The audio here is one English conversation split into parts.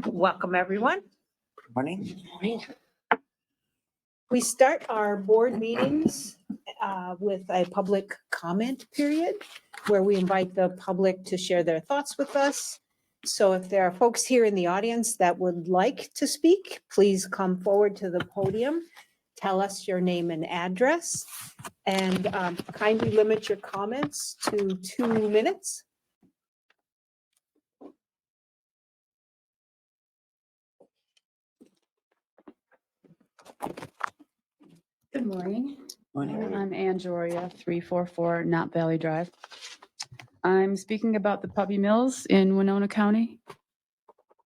Welcome, everyone. Good morning. We start our board meetings with a public comment period where we invite the public to share their thoughts with us. So if there are folks here in the audience that would like to speak, please come forward to the podium. Tell us your name and address, and kindly limit your comments to 2 minutes. Good morning. Morning. I'm Ann Joria, 344 Knott Valley Drive. I'm speaking about the puppy mills in Winona County.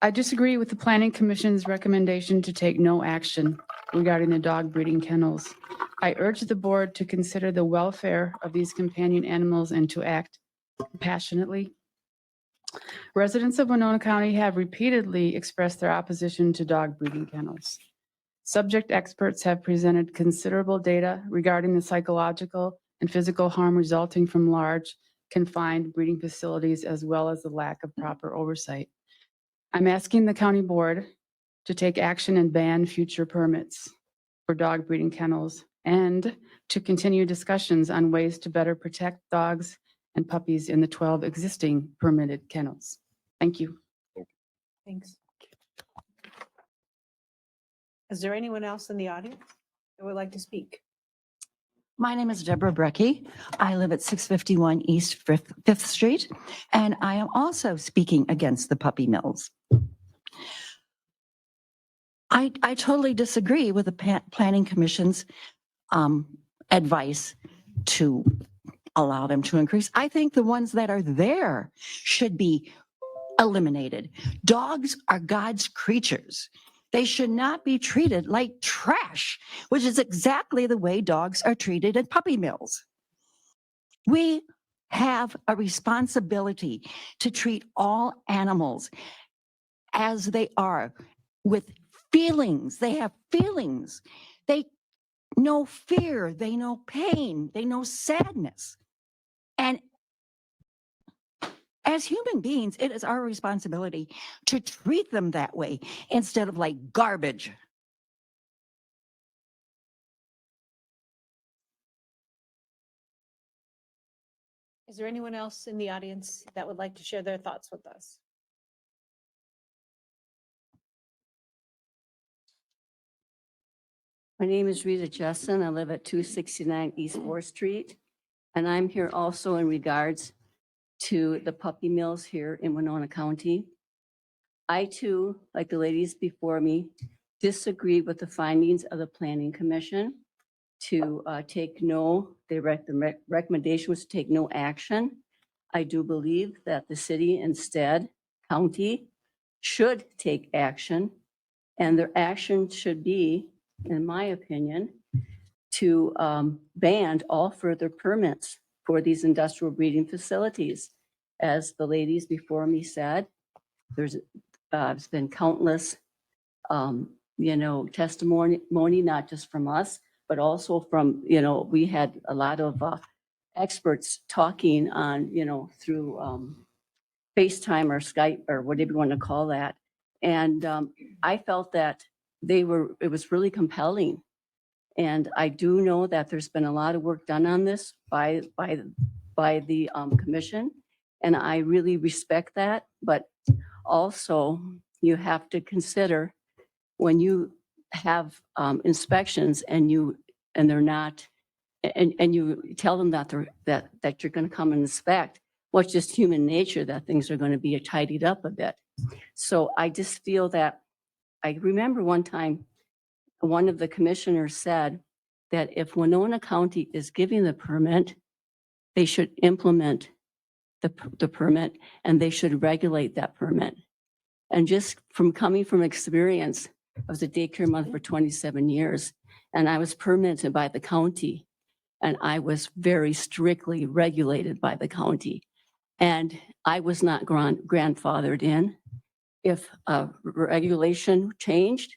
I disagree with the Planning Commission's recommendation to take no action regarding the dog breeding kennels. I urge the board to consider the welfare of these companion animals and to act compassionately. Residents of Winona County have repeatedly expressed their opposition to dog breeding kennels. Subject experts have presented considerable data regarding the psychological and physical harm resulting from large, confined breeding facilities, as well as the lack of proper oversight. I'm asking the county board to take action and ban future permits for dog breeding kennels and to continue discussions on ways to better protect dogs and puppies in the 12 existing permitted kennels. Thank you. Thanks. Is there anyone else in the audience that would like to speak? My name is Deborah Brecky. I live at 651 East 5th Street, and I am also speaking against the puppy mills. I totally disagree with the Planning Commission's advice to allow them to increase. I think the ones that are there should be eliminated. Dogs are God's creatures. They should not be treated like trash, which is exactly the way dogs are treated at puppy mills. We have a responsibility to treat all animals as they are, with feelings. They have feelings. They know fear. They know pain. They know sadness. And as human beings, it is our responsibility to treat them that way instead of like garbage. Is there anyone else in the audience that would like to share their thoughts with us? My name is Rita Jessen. I live at 269 East 4th Street. And I'm here also in regards to the puppy mills here in Winona County. I too, like the ladies before me, disagree with the findings of the Planning Commission to the recommendation was to take no action. I do believe that the city instead, county, should take action, and their action should be, in my opinion, to ban all further permits for these industrial breeding facilities. As the ladies before me said, there's been countless, testimony, not just from us, but also from, we had a lot of experts talking on, through FaceTime or Skype or whatever you want to call that. And I felt that it was really compelling. And I do know that there's been a lot of work done on this by the commission, and I really respect that. But also, you have to consider when you have inspections and they're not, and you tell them that that you're going to come and inspect. Well, it's just human nature that things are going to be tidied up a bit. So I just feel that I remember one time one of the commissioners said that if Winona County is giving the permit, they should implement the permit and they should regulate that permit. And just from coming from experience, I was a daycare mother for 27 years, and I was permitted by the county, and I was very strictly regulated by the county. And I was not grandfathered in. If a regulation changed,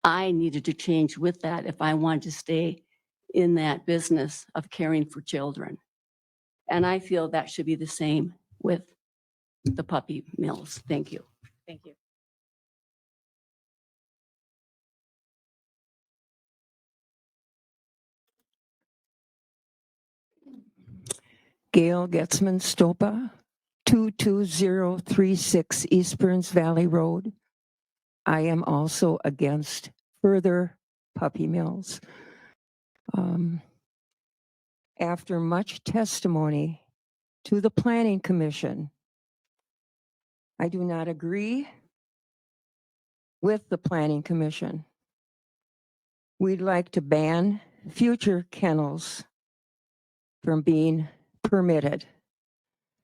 I needed to change with that if I wanted to stay in that business of caring for children. And I feel that should be the same with the puppy mills. Thank you. Thank you. Gail Getzman Stopa, 22036 East Burns Valley Road. I am also against further puppy mills. After much testimony to the Planning Commission, I do not agree with the Planning Commission. We'd like to ban future kennels from being permitted.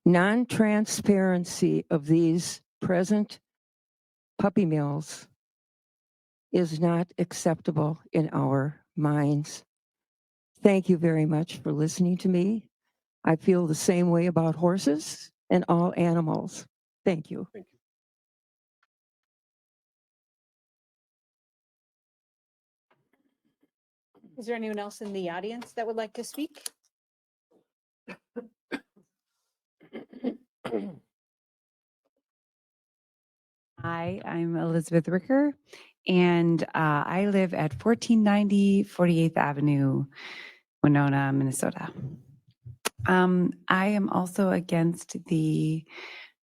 Non-transparency of these present puppy mills is not acceptable in our minds. Thank you very much for listening to me. I feel the same way about horses and all animals. Thank you. Is there anyone else in the audience that would like to speak? Hi, I'm Elizabeth Ricker, and I live at 1490 48th Avenue, Winona, Minnesota. I am also against the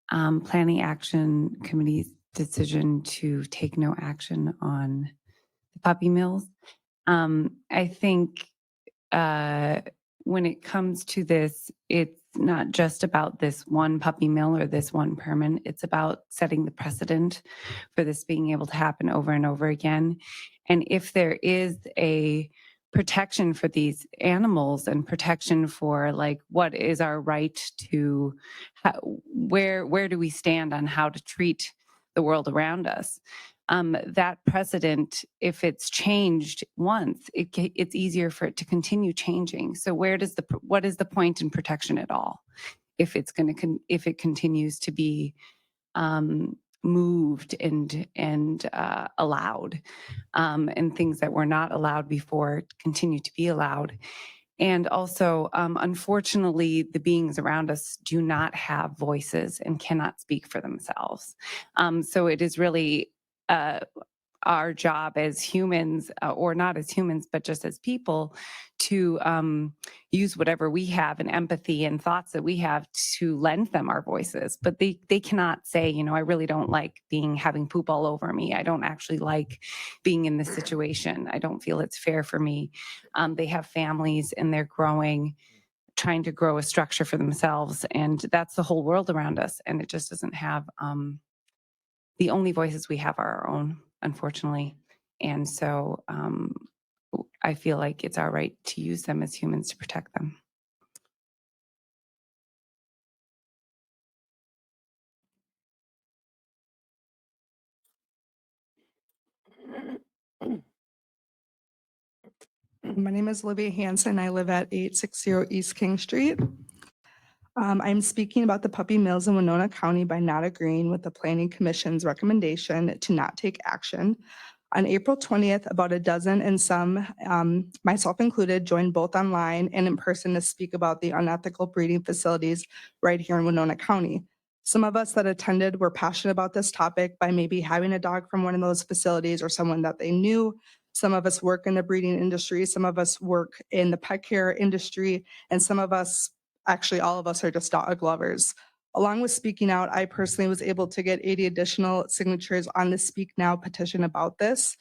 Planning Action Committee's decision to take no action on the puppy mills. I think when it comes to this, it's not just about this one puppy mill or this one permit. It's about setting the precedent for this being able to happen over and over again. And if there is a protection for these animals and protection for like what is our right to where do we stand on how to treat the world around us, that precedent, if it's changed once, it's easier for it to continue changing. So what is the point in protection at all if it's going to if it continues to be moved and allowed, and things that were not allowed before continue to be allowed. And also, unfortunately, the beings around us do not have voices and cannot speak for themselves. So it is really our job as humans, or not as humans, but just as people, to use whatever we have and empathy and thoughts that we have to lend them our voices. But they cannot say, you know, I really don't like having poop all over me. I don't actually like being in this situation. I don't feel it's fair for me. They have families and they're trying to grow a structure for themselves. And that's the whole world around us. And it just doesn't have, the only voices we have are our own, unfortunately. And so I feel like it's our right to use them as humans to protect them. My name is Olivia Hansen. I live at 860 East King Street. I'm speaking about the puppy mills in Winona County by not agreeing with the Planning Commission's recommendation to not take action. On April 20th, about a dozen and some, myself included, joined both online and in person to speak about the unethical breeding facilities right here in Winona County. Some of us that attended were passionate about this topic by maybe having a dog from one of those facilities or someone that they knew. Some of us work in the breeding industry. Some of us work in the pet care industry. And some of us, actually all of us, are just dog lovers. Along with speaking out, I personally was able to get 80 additional signatures on the Speak Now petition about this.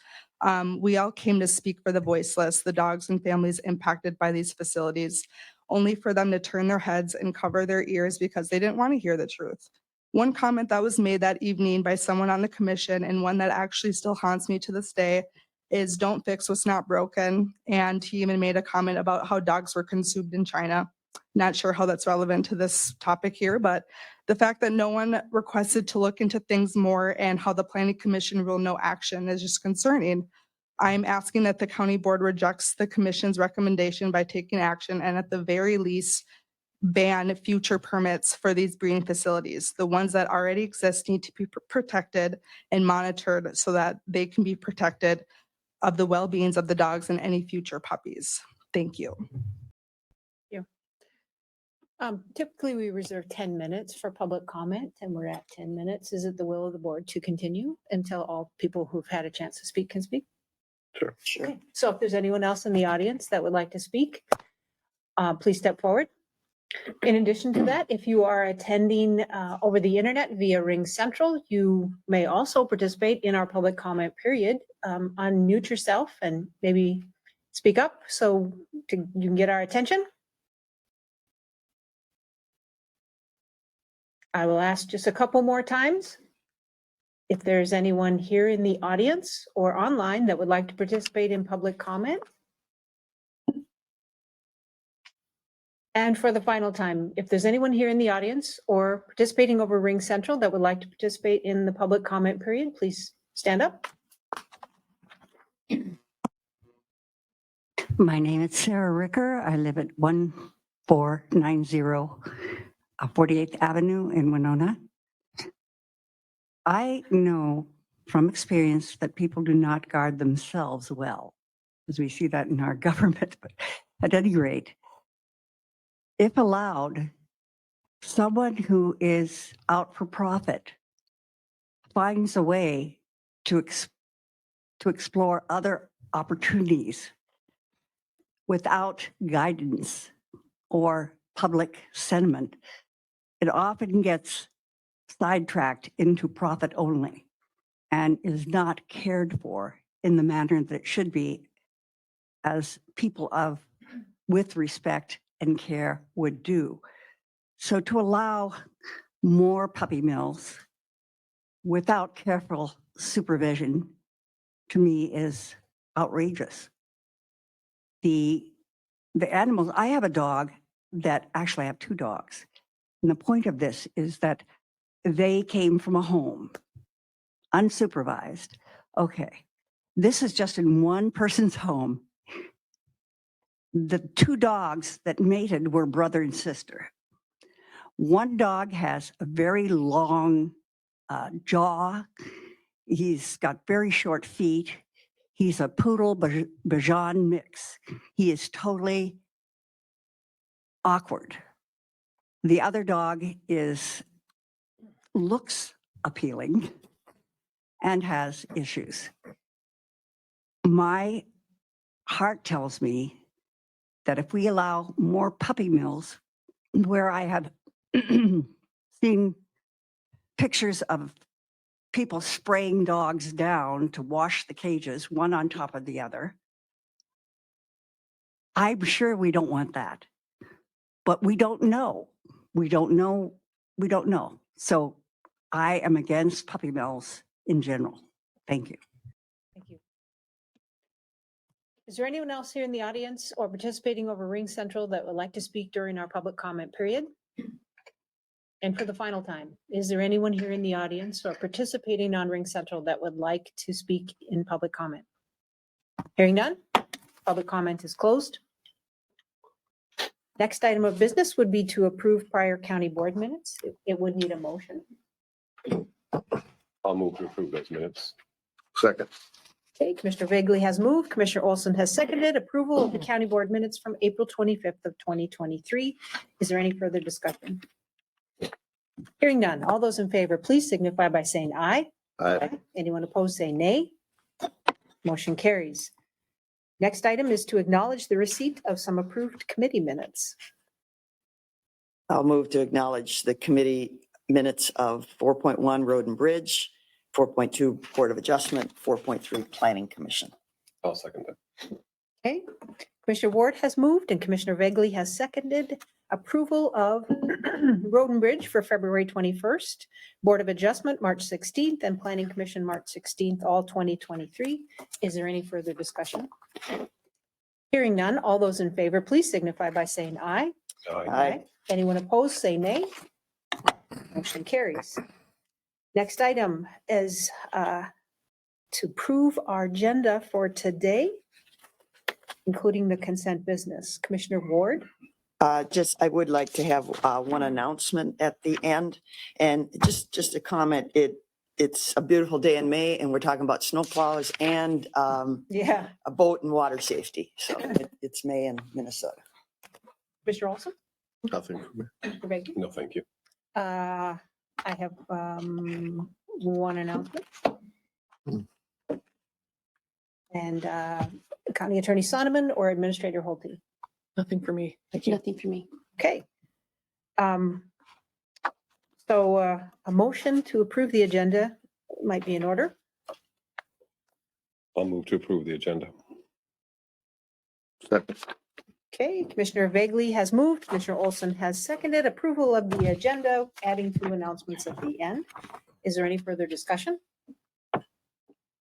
We all came to speak for the voiceless, the dogs and families impacted by these facilities, only for them to turn their heads and cover their ears because they didn't want to hear the truth. One comment that was made that evening by someone on the commission, and one that actually still haunts me to this day, is don't fix what's not broken. And he even made a comment about how dogs were consumed in China. Not sure how that's relevant to this topic here, but the fact that no one requested to look into things more and how the Planning Commission ruled no action is just concerning. I'm asking that the county board rejects the commission's recommendation by taking action, and at the very least, ban future permits for these breeding facilities. The ones that already exist need to be protected and monitored so that they can be protected of the well-beings of the dogs and any future puppies. Thank you. Typically, we reserve 10 minutes for public comment, and we're at 10 minutes. Is it the will of the board to continue until all people who've had a chance to speak can speak? Sure. Okay. So if there's anyone else in the audience that would like to speak, please step forward. In addition to that, if you are attending over the internet via Ring Central, you may also participate in our public comment period. Unmute yourself and maybe speak up so you can get our attention. I will ask just a couple more times. If there's anyone here in the audience or online that would like to participate in public comment. And for the final time, if there's anyone here in the audience or participating over Ring Central that would like to participate in the public comment period, please stand up. My name is Sarah Ricker. I live at 1490 48th Avenue in Winona. I know from experience that people do not guard themselves well, as we see that in our government. But at any rate, if allowed, someone who is out for profit finds a way to explore other opportunities without guidance or public sentiment, it often gets sidetracked into profit only and is not cared for in the manner that it should be, as people with respect and care would do. So to allow more puppy mills without careful supervision, to me, is outrageous. The animals, I have a dog that actually I have two dogs. And the point of this is that they came from a home, unsupervised. Okay, this is just in one person's home. The two dogs that mated were brother and sister. One dog has a very long jaw. He's got very short feet. He's a poodle Bajan mix. He is totally awkward. The other dog looks appealing and has issues. My heart tells me that if we allow more puppy mills, where I have seen pictures of people spraying dogs down to wash the cages, one on top of the other, I'm sure we don't want that. But we don't know. We don't know. We don't know. So I am against puppy mills in general. Thank you. Thank you. Is there anyone else here in the audience or participating over Ring Central that would like to speak during our public comment period? And for the final time, is there anyone here in the audience or participating on Ring Central that would like to speak in public comment? Hearing none, public comment is closed. Next item of business would be to approve prior county board minutes. It would need a motion. I'll move to approve those minutes. Second. Okay, Commissioner Vagley has moved. Commissioner Olson has seconded approval of the county board minutes from April 25th of 2023. Is there any further discussion? Hearing none. All those in favor, please signify by saying aye. Aye. Anyone opposed, say nay. Motion carries. Next item is to acknowledge the receipt of some approved committee minutes. I'll move to acknowledge the committee minutes of 4.1 Road and Bridge, 4.2 Board of Adjustment, 4.3 Planning Commission. I'll second that. Okay, Commissioner Ward has moved and Commissioner Vagley has seconded approval of Road and Bridge for February 21st, Board of Adjustment March 16th, and Planning Commission March 16th, all 2023. Is there any further discussion? Hearing none, all those in favor, please signify by saying aye. Aye. Anyone opposed, say nay. Motion carries. Next item is to approve our agenda for today, including the consent business. Commissioner Ward? I would like to have one announcement at the end, and just a comment. It's a beautiful day in May, and we're talking about snowplows and Yeah. a boat and water safety. So it's May in Minnesota. Commissioner Olson? Nothing from me. Mr. Vagley? No, thank you. I have one announcement. And County Attorney Sonneman or Administrator Holte? Nothing for me. Nothing for me. Okay. So a motion to approve the agenda might be in order. I'll move to approve the agenda. Second. Okay, Commissioner Vagley has moved, Commissioner Olson has seconded approval of the agenda, adding two announcements at the end. Is there any further discussion?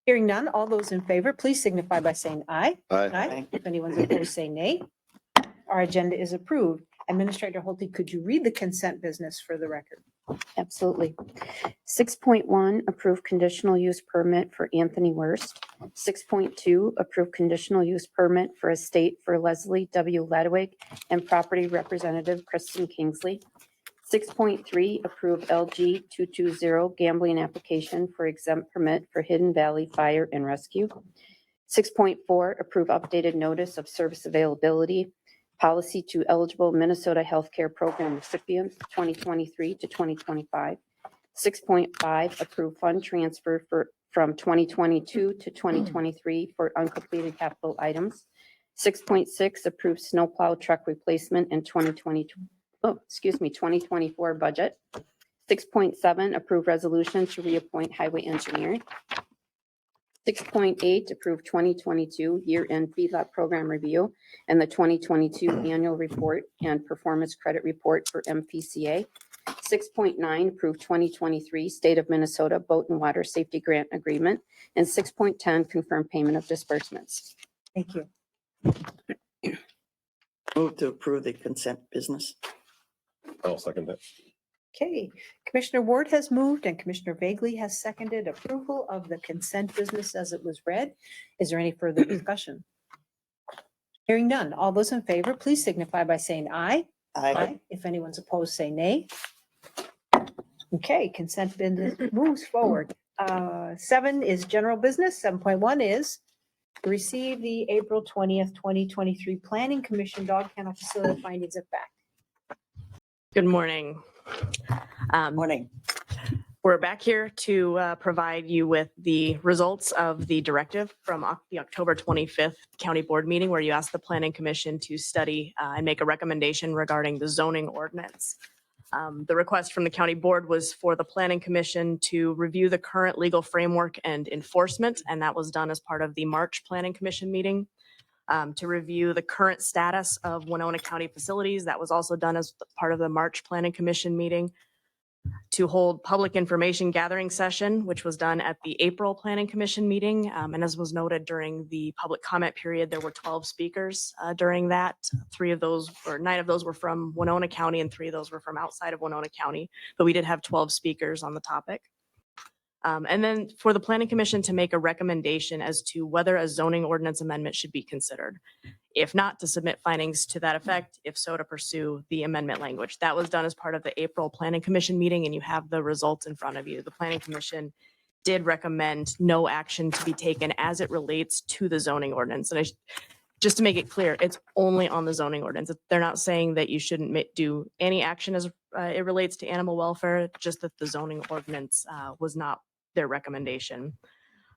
Hearing none, all those in favor, please signify by saying aye. Aye. If anyone's opposed, say nay. Our agenda is approved. Administrator Holte, could you read the consent business for the record? Absolutely. 6.1, approve conditional use permit for Anthony Wurst. 6.2, approve conditional use permit for estate for Leslie W. Ladwig and property representative Kristen Kingsley. 6.3, approve LG 220 gambling application for exempt permit for Hidden Valley Fire and Rescue. 6.4, approve updated notice of service availability policy to eligible Minnesota Healthcare Program recipients 2023 to 2025. 6.5, approve fund transfer from 2022 to 2023 for uncompleted capital items. 6.6, approve snowplow truck replacement in 2024 budget. 6.7, approve resolution to reappoint highway engineer. 6.8, approve 2022 year-end feedlot program review and the 2022 annual report and performance credit report for MPCA. 6.9, approve 2023 State of Minnesota Boat and Water Safety Grant Agreement. And 6.10, confirm payment of disbursements. Thank you. Move to approve the consent business. I'll second that. Okay, Commissioner Ward has moved and Commissioner Vagley has seconded approval of the consent business as it was read. Is there any further discussion? Hearing none, all those in favor, please signify by saying aye. If anyone's opposed, say nay. Okay, consent business moves forward. 7 is general business. 7.1 is receive the April 20th, 2023 Planning Commission Dog Kennel Facility Findings of Fact. Good morning. Morning. We're back here to provide you with the results of the directive from the October 25th County Board meeting, where you asked the Planning Commission to study and make a recommendation regarding the zoning ordinance. The request from the County Board was for the Planning Commission to review the current legal framework and enforcement, and that was done as part of the March Planning Commission meeting. To review the current status of Winona County facilities. That was also done as part of the March Planning Commission meeting. To hold public information gathering session, which was done at the April Planning Commission meeting. And as was noted during the public comment period, there were 12 speakers during that. 9 of those were from Winona County and 3 of those were from outside of Winona County. But we did have 12 speakers on the topic. And then for the Planning Commission to make a recommendation as to whether a zoning ordinance amendment should be considered. If not, to submit findings to that effect. If so, to pursue the amendment language. That was done as part of the April Planning Commission meeting, and you have the results in front of you. The Planning Commission did recommend no action to be taken as it relates to the zoning ordinance. And just to make it clear, it's only on the zoning ordinance. They're not saying that you shouldn't do any action as it relates to animal welfare, just that the zoning ordinance was not their recommendation.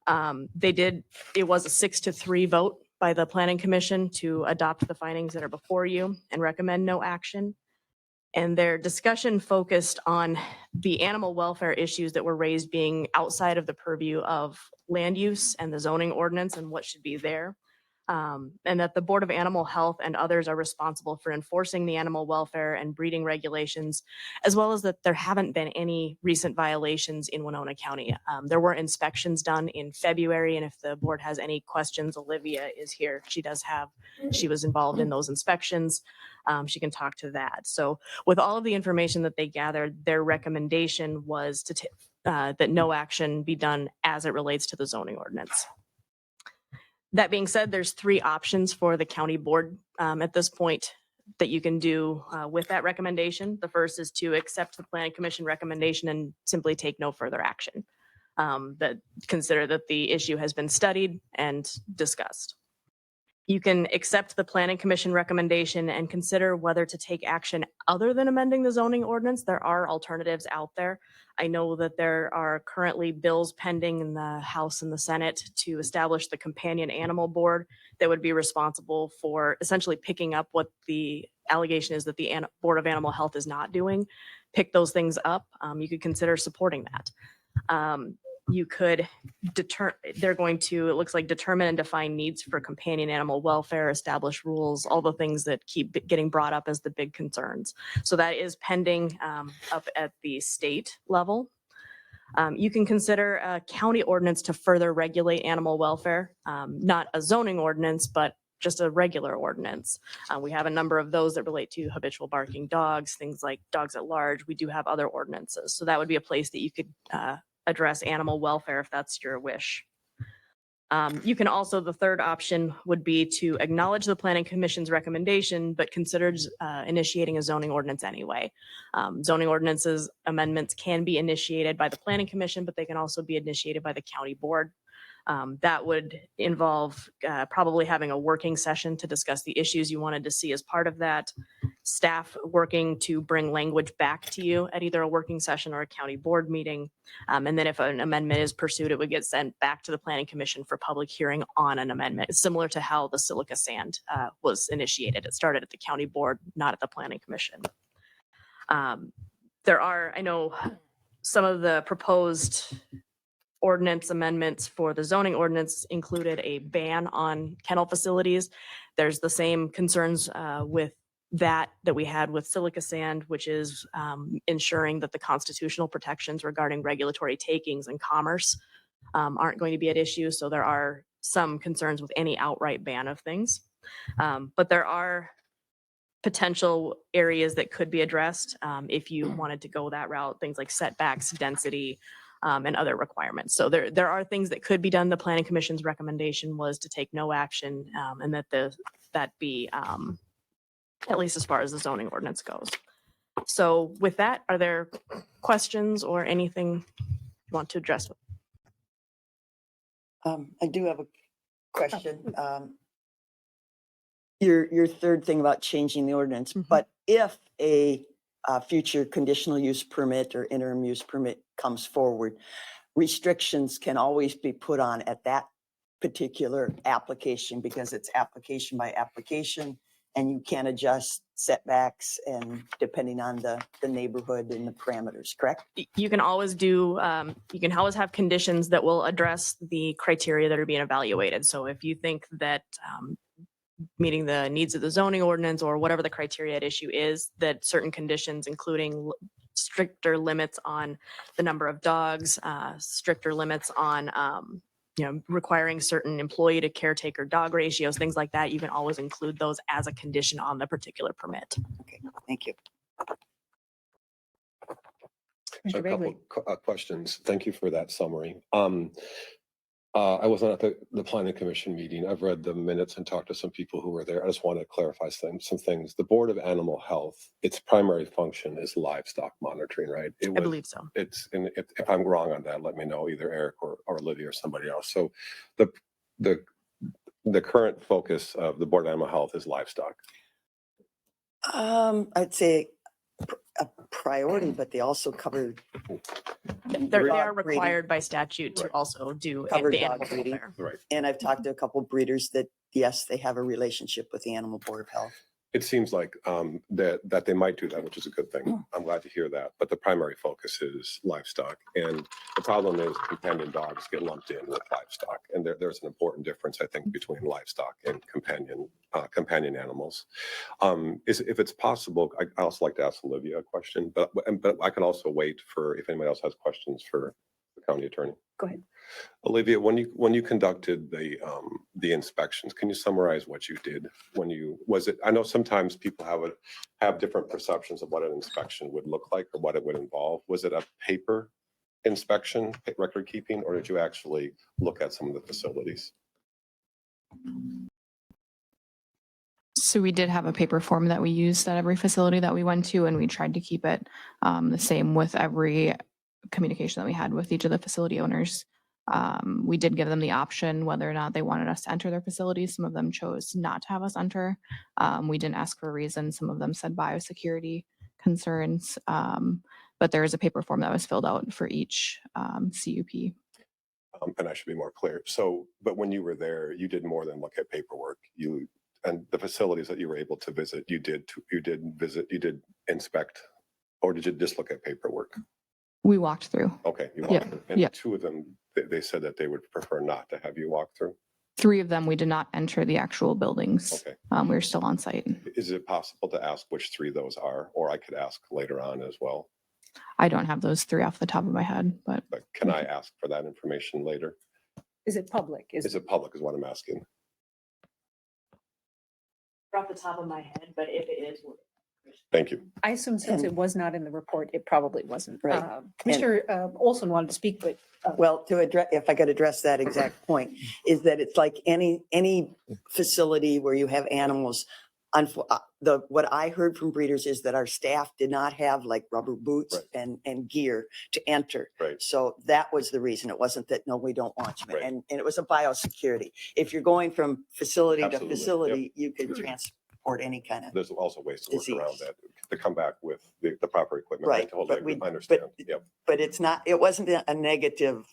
It was a 6-3 vote by the Planning Commission to adopt the findings that are before you and recommend no action. And their discussion focused on the animal welfare issues that were raised being outside of the purview of land use and the zoning ordinance and what should be there. And that the Board of Animal Health and others are responsible for enforcing the animal welfare and breeding regulations, as well as that there haven't been any recent violations in Winona County. There were inspections done in February, and if the board has any questions, Olivia is here. She was involved in those inspections. She can talk to that. So with all of the information that they gathered, their recommendation was that no action be done as it relates to the zoning ordinance. That being said, there's 3 options for the county board at this point that you can do with that recommendation. The first is to accept the Planning Commission recommendation and simply take no further action. That consider that the issue has been studied and discussed. You can accept the planning commission recommendation and consider whether to take action other than amending the zoning ordinance. There are alternatives out there. I know that there are currently bills pending in the House and the Senate to establish the companion animal board that would be responsible for essentially picking up what the allegation is that the Board of Animal Health is not doing, pick those things up. You could consider supporting that. You could they're going to, it looks like, determine and define needs for companion animal welfare, establish rules, all the things that keep getting brought up as the big concerns. So that is pending up at the state level. You can consider a county ordinance to further regulate animal welfare, not a zoning ordinance, but just a regular ordinance. We have a number of those that relate to habitual barking dogs, things like dogs at large. We do have other ordinances. So that would be a place that you could address animal welfare if that's your wish. You can also, the third option would be to acknowledge the planning commission's recommendation, but consider initiating a zoning ordinance anyway. Zoning ordinances amendments can be initiated by the planning commission, but they can also be initiated by the county board. That would involve probably having a working session to discuss the issues you wanted to see as part of that. Staff working to bring language back to you at either a working session or a county board meeting. And then if an amendment is pursued, it would get sent back to the planning commission for public hearing on an amendment. It's similar to how the silica sand was initiated. It started at the county board, not at the planning commission. There are, I know, some of the proposed ordinance amendments for the zoning ordinance included a ban on kennel facilities. There's the same concerns with that we had with silica sand, which is ensuring that the constitutional protections regarding regulatory takings and commerce aren't going to be at issue. So there are some concerns with any outright ban of things. But there are potential areas that could be addressed if you wanted to go that route, things like setbacks, density, and other requirements. So there are things that could be done. The planning commission's recommendation was to take no action and that be at least as far as the zoning ordinance goes. So with that, are there questions or anything you want to address? I do have a question. Your third thing about changing the ordinance, but if a future conditional use permit or interim use permit comes forward, restrictions can always be put on at that particular application because it's application by application and you can adjust setbacks and depending on the neighborhood and the parameters, correct? You can always do, you can always have conditions that will address the criteria that are being evaluated. So if you think that meeting the needs of the zoning ordinance or whatever the criteria at issue is, that certain conditions, including stricter limits on the number of dogs, stricter limits on requiring certain employee to caretaker dog ratios, things like that, you can always include those as a condition on the particular permit. Okay, thank you. So a couple questions. Thank you for that summary. I wasn't at the planning commission meeting. I've read the minutes and talked to some people who were there. I just want to clarify some things. The Board of Animal Health, its primary function is livestock monitoring, right? I believe so. And if I'm wrong on that, let me know, either Eric or Olivia or somebody else. So the current focus of the Board of Animal Health is livestock. I'd say a priority, but they also cover They are required by statute to also do Cover the dog animal breeding. welfare. Right. And I've talked to a couple breeders that, yes, they have a relationship with the Animal Board of Health. It seems like that they might do that, which is a good thing. I'm glad to hear that. But the primary focus is livestock. And the problem is companion dogs get lumped in with livestock. And there's an important difference, I think, between livestock and companion animals. If it's possible, I also like to ask Olivia a question, but I can also wait for if anybody else has questions for the county attorney. Go ahead. Olivia, when you conducted the inspections, can you summarize what you did I know sometimes people have different perceptions of what an inspection would look like or what it would involve. Was it a paper inspection, record keeping, or did you actually look at some of the facilities? So we did have a paper form that we used at every facility that we went to, and we tried to keep it the same with every communication that we had with each of the facility owners. We did give them the option whether or not they wanted us to enter their facilities. Some of them chose not to have us enter. We didn't ask for a reason. Some of them said biosecurity concerns. But there is a paper form that was filled out for each CUP. And I should be more clear. So, but when you were there, you did more than look at paperwork. And the facilities that you were able to visit, you did visit, you did inspect, or did you just look at paperwork? We walked through. Okay, you Yeah, walked through. And yeah. two of them, they said that they would prefer not to have you walk through. 3 of them, we did not enter the actual buildings. Okay. We were still on site. Is it possible to ask which 3 those are? Or I could ask later on as well. I don't have those 3 off the top of my head, but But can I ask for that information later? Is it public? Is it public is what I'm asking. Off the top of my head, but if it is, Thank you. I assume since it was not in the report, it probably wasn't. Right. Commissioner Olson wanted to speak, but Well, to address, if I could address that exact point, is that it's like any facility where you have animals. What I heard from breeders is that our staff did not have like rubber boots and gear to enter. Right. So that was the reason. It wasn't that, no, we don't want you. Right. And it was a biosecurity. If you're going from facility Absolutely. to facility, you can transport any kind of. There's also ways to work around Disease. that, to come back with the proper equipment. Right, Totally, but we- I understand. but- Yep, But it wasn't a negative,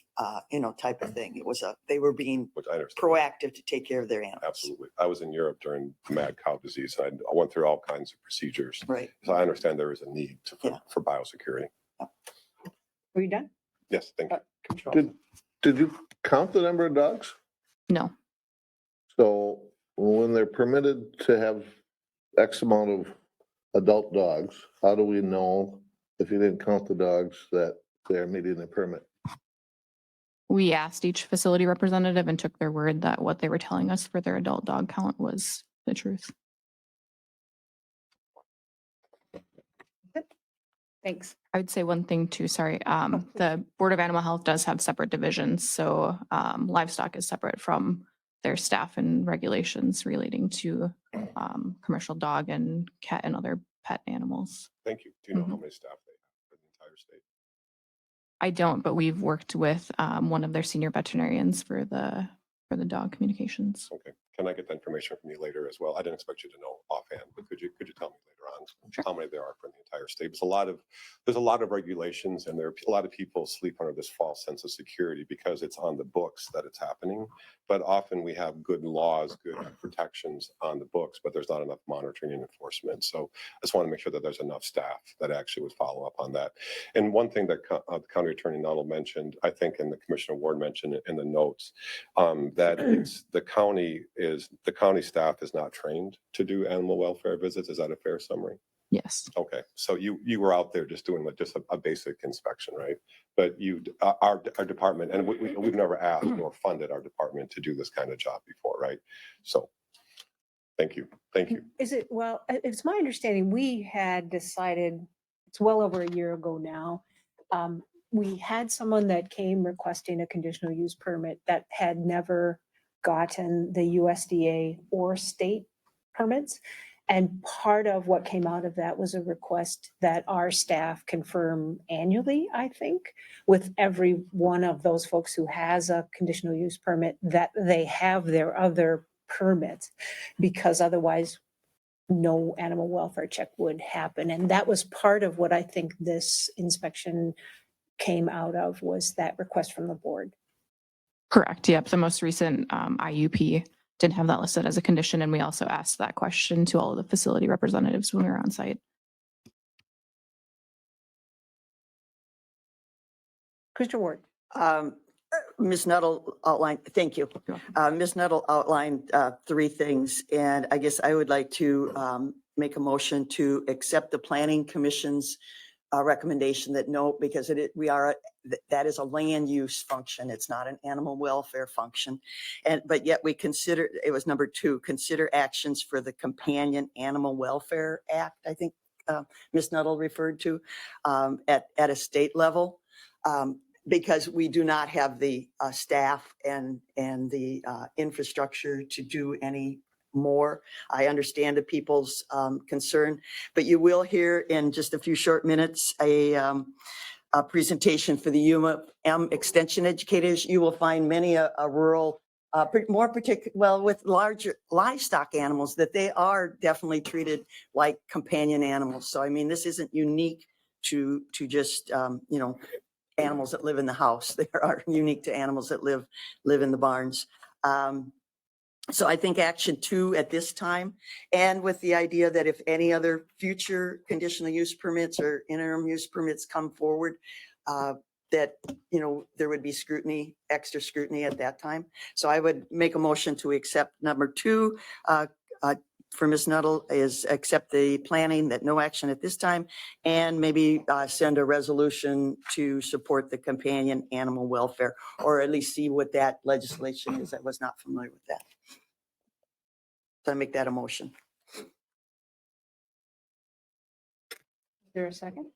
type of thing. It was they were being which I understand. proactive to take care of their animals. Absolutely. I was in Europe during mad cow disease. And I went through all kinds of procedures. Right. So I understand there is a need Yeah. for biosecurity. were you done? Yes, thank you. Commissioner Did, did you count the number of dogs? no. So when they're permitted to have X amount of adult dogs, how do we know if you didn't count the dogs that they're meeting the permit? We asked each facility representative and took their word that what they were telling us for their adult dog count was the truth. Thanks. I would say one thing too, sorry. The Board of Animal Health does have separate divisions. So livestock is separate from their staff and regulations relating to commercial dog and cat and other pet animals. Thank you. Do you know how many staff they have for the entire state? I don't, but we've worked with one of their senior veterinarians for the dog communications. Okay. Can I get the information from you later as well? I didn't expect you to know offhand, but could you tell me later on Sure. how many there are for the entire state? There's a lot of regulations, and a lot of people sleep under this false sense of security because it's on the books that it's happening. But often we have good laws, good protections on the books, but there's not enough monitoring and enforcement. So I just want to make sure that there's enough staff that actually would follow up on that. And one thing that the County Attorney Nuttall mentioned, I think, and the Commissioner Ward mentioned it in the notes, that it's the county staff is not trained to do animal welfare visits. Is that a fair summary? Yes. Okay, so you were out there just doing just a basic inspection, right? But our department, and we've never asked or funded our department to do this kind of job before, right? So, thank you. Well, it's my understanding, we had decided, it's well over a year ago now. We had someone that came requesting a conditional use permit that had never gotten the USDA or state permits. And part of what came out of that was a request that our staff confirm annually, I think, with every one of those folks who has a conditional use permit, that they have their other permits, because otherwise no animal welfare check would happen. And that was part of what I think this inspection came out of, was that request from the board. Correct. Yep. The most recent IUP didn't have that listed as a condition. And we also asked that question to all of the facility representatives when we were on site. Commissioner Ward. Ms. Nuttall outlined, thank you. Ms. Nuttall outlined 3 things, and I guess I would like to make a motion to accept the Planning Commission's recommendation that no, because that is a land use function. It's not an animal welfare function. But yet we consider, it was number 2, consider actions for the Companion Animal Welfare Act, I think Ms. Nuttall referred to, at a state level. Because we do not have the staff and the infrastructure to do any more. I understand the people's concern, but you will hear in just a few short minutes presentation for the UM Extension educators, you will find many a rural, more particular, well, with larger livestock animals, that they are definitely treated like companion animals. So, I mean, this isn't unique to just, animals that live in the house. They are unique to animals that live in the barns. So I think action 2 at this time, and with the idea that if any other future conditional use permits or interim use permits come forward, that, there would be scrutiny, extra scrutiny at that time. So I would make a motion to accept number 2 for Ms. Nuttall, is accept the planning, that no action at this time, and maybe send a resolution to support the companion animal welfare, or at least see what that legislation is. I was not familiar with that. So I make that a motion. Is there a second?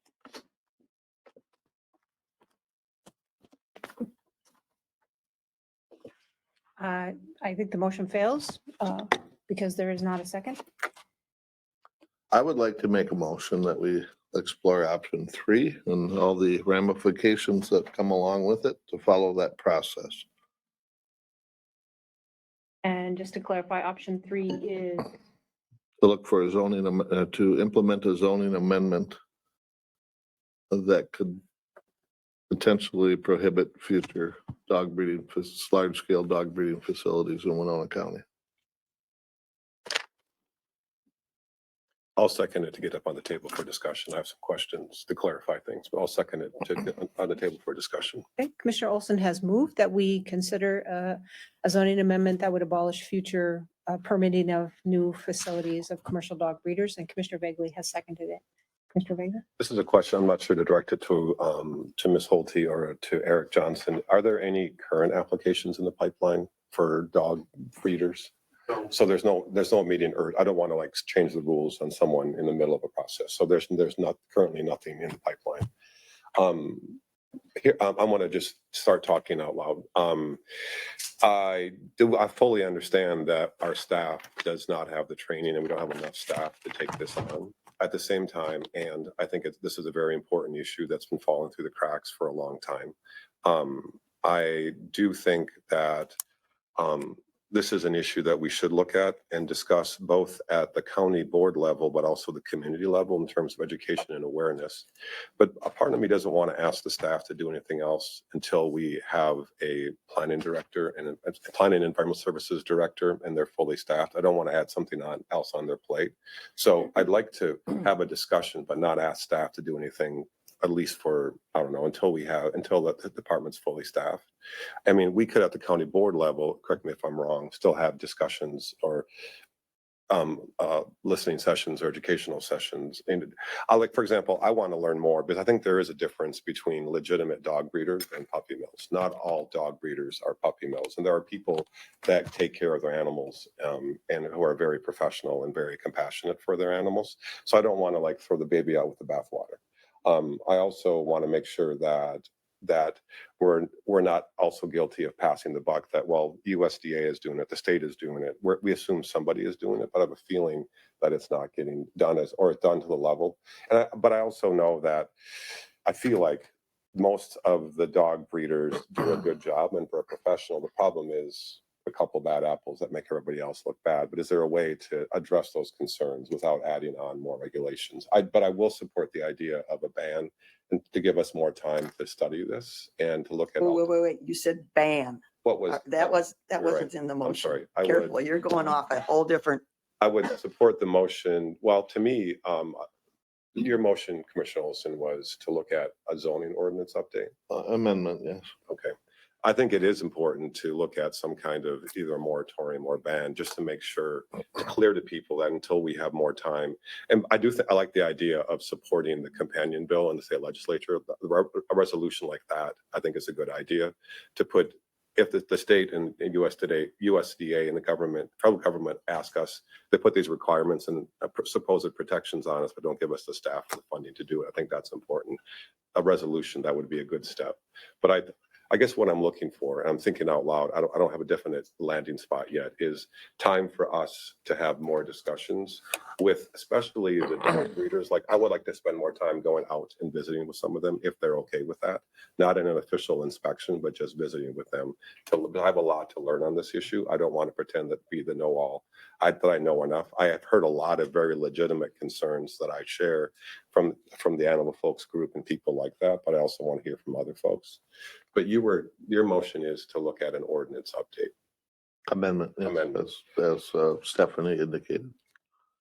I think the motion fails because there is not a second. I would like to make a motion that we explore option 3 and all the ramifications that come along with it, to follow that process. And just to clarify, option 3 is, To look for a zoning, to implement a zoning amendment that could potentially prohibit future dog breeding, large-scale dog breeding facilities in Winona County. I'll second it to get up on the table for discussion. I have some questions to clarify things, but I'll second it to get on the table for discussion. okay, Commissioner Olson has moved that we consider a zoning amendment that would abolish future permitting of new facilities of commercial dog breeders, and Commissioner Begley has seconded it. Commissioner Begley? This is a question I'm not sure to direct it to Ms. Holte or to Eric Johnson. Are there any current applications in the pipeline for dog breeders? So there's no immediate urge. I don't want to like change the rules on someone in the middle of a process. So there's not currently nothing in the pipeline. Here, I want to just start talking out loud. I fully understand that our staff does not have the training and we don't have enough staff to take this on at the same time. And I think this is a very important issue that's been falling through the cracks for a long time. I do think that this is an issue that we should look at and discuss both at the county board level, but also the community level in terms of education and awareness. But a part of me doesn't want to ask the staff to do anything else until we have a planning director and a planning and environmental services director, and they're fully staffed. I don't want to add something else on their plate. So I'd like to have a discussion, but not ask staff to do anything, at least for, I don't know, until the department's fully staffed. I mean, we could at the county board level, correct me if I'm wrong, still have discussions or listening sessions or educational sessions. And for example, I want to learn more because I think there is a difference between legitimate dog breeders and puppy mills. Not all dog breeders are puppy mills. And there are people that take care of their animals and who are very professional and very compassionate for their animals. So I don't want to like throw the baby out with the bathwater. I also want to make sure that we're not also guilty of passing the buck that, well, USDA is doing it, the state is doing it. We assume somebody is doing it, but I have a feeling that it's not getting done or it's done to the level. But I also know that I feel like most of the dog breeders do a good job and for a professional. The problem is a couple bad apples that make everybody else look bad. But is there a way to address those concerns without adding on more regulations? But I will support the idea of a ban and to give us more time to study this and to look at. Wait. You said ban. What was that wasn't right. in the motion. I'm sorry. Careful, you're going off a whole different. I would support the motion. Well, to me, your motion, Commissioner Olson, was to look at a zoning ordinance update. Amendment, yes. Okay. I think it is important to look at some kind of either a moratorium or ban just to make sure it's clear to people that until we have more time. And I do I like the idea of supporting the companion bill in the state legislature. A resolution like that, I think is a good idea to put, if the state and USDA and the federal government ask us, they put these requirements and supposed protections on us, but don't give us the staff and the funding to do it. I think that's important. A resolution, that would be a good step. But I guess what I'm looking for, and I'm thinking out loud, I don't have a definite landing spot yet, is time for us to have more discussions with especially the dog breeders. Like, I would like to spend more time going out and visiting with some of them if they're okay with that. Not in an official inspection, but just visiting with them. I have a lot to learn on this issue. I don't want to pretend that be the know-all. That I know enough. I have heard a lot of very legitimate concerns that I share from the animal folks group and people like that, but I also want to hear from other folks. But your motion is to look at an ordinance update. Amendment, yes, Amendment. as Stephanie indicated.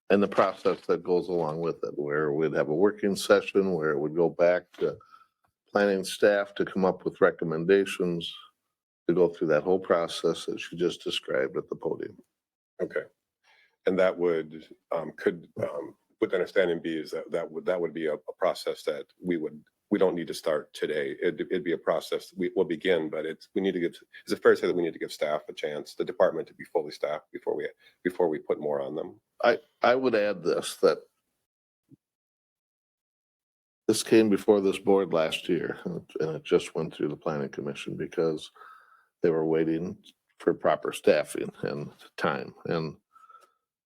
And the process that goes along with it, where we'd have a working session, where it would go back to planning staff to come up with recommendations, to go through that whole process that you just described at the podium. Okay. And that would, with the understanding be is that would be a process that we don't need to start today. It'd be a process we'll begin, but is it fair to say that we need to give staff a chance, the department, to be fully staffed before we put more on them? I would add this, that this came before this board last year, and it just went through the planning commission because they were waiting for proper staffing and time. And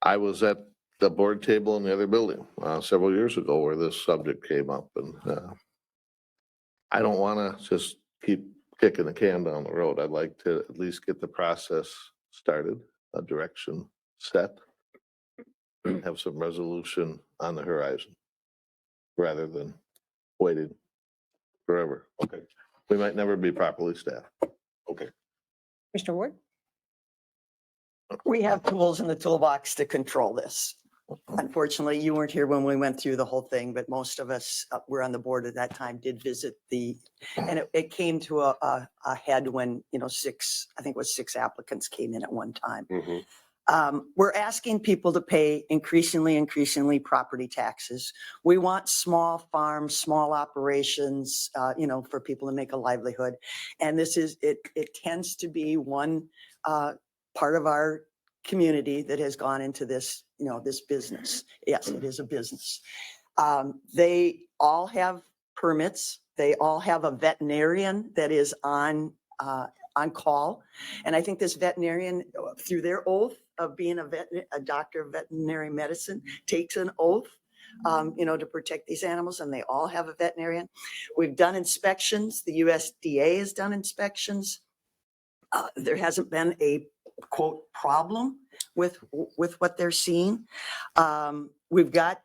I was at the board table in the other building several years ago where this subject came up, and I don't want to just keep kicking the can down the road. I'd like to at least get the process started, a direction set, and have some resolution on the horizon rather than waiting forever. Okay. We might never be properly staffed. Okay. Mr. Ward? We have tools in the toolbox to control this. Unfortunately, you weren't here when we went through the whole thing, but most of us were on the board at that time, did visit and it came to a head when, I think it was 6 applicants came in at one time. Mm-hmm. We're asking people to pay increasingly property taxes. We want small farms, small operations, for people to make a livelihood. And it tends to be one part of our community that has gone into this, this business. Yes, it is a business. They all have permits. They all have a veterinarian that is on call. And I think this veterinarian, through their oath of being a doctor of veterinary medicine, takes an oath, to protect these animals, and they all have a veterinarian. We've done inspections. The USDA has done inspections. There hasn't been a quote problem with what they're seeing. We've got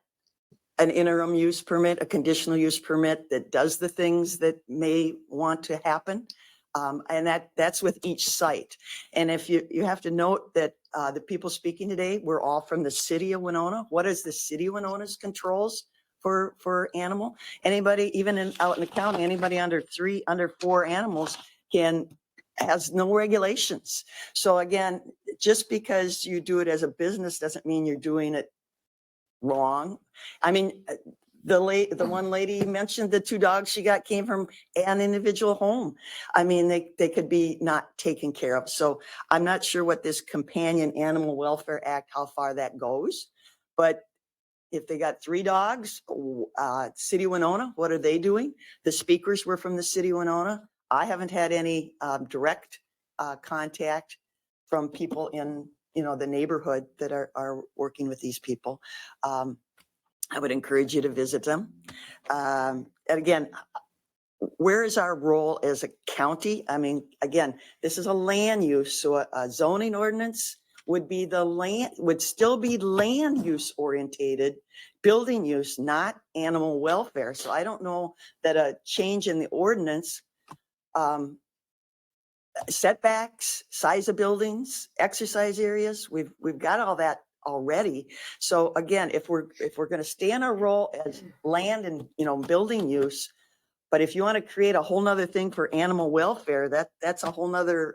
an interim use permit, a conditional use permit that does the things that may want to happen. And that's with each site. And if you have to note that the people speaking today, we're all from the city of Winona. What is the city of Winona's controls for animal? Anybody, even out in the county, anybody under 4 animals has no regulations. So again, just because you do it as a business doesn't mean you're doing it wrong. I mean, the one lady mentioned the 2 dogs she got came from an individual home. I mean, they could be not taken care of. So I'm not sure what this Companion Animal Welfare Act, how far that goes. But if they got 3 dogs, City of Winona, what are they doing? The speakers were from the City of Winona. I haven't had any direct contact from people in the neighborhood that are working with these people. I would encourage you to visit them. And again, where is our role as a county? I mean, again, this is a land use, so a zoning ordinance would still be land use orientated, building use, not animal welfare. So I don't know that a change in the ordinance, setbacks, size of buildings, exercise areas, we've got all that already. So again, if we're going to stay in our role as land and building use, but if you want to create a whole nother thing for animal welfare, that's a whole nother,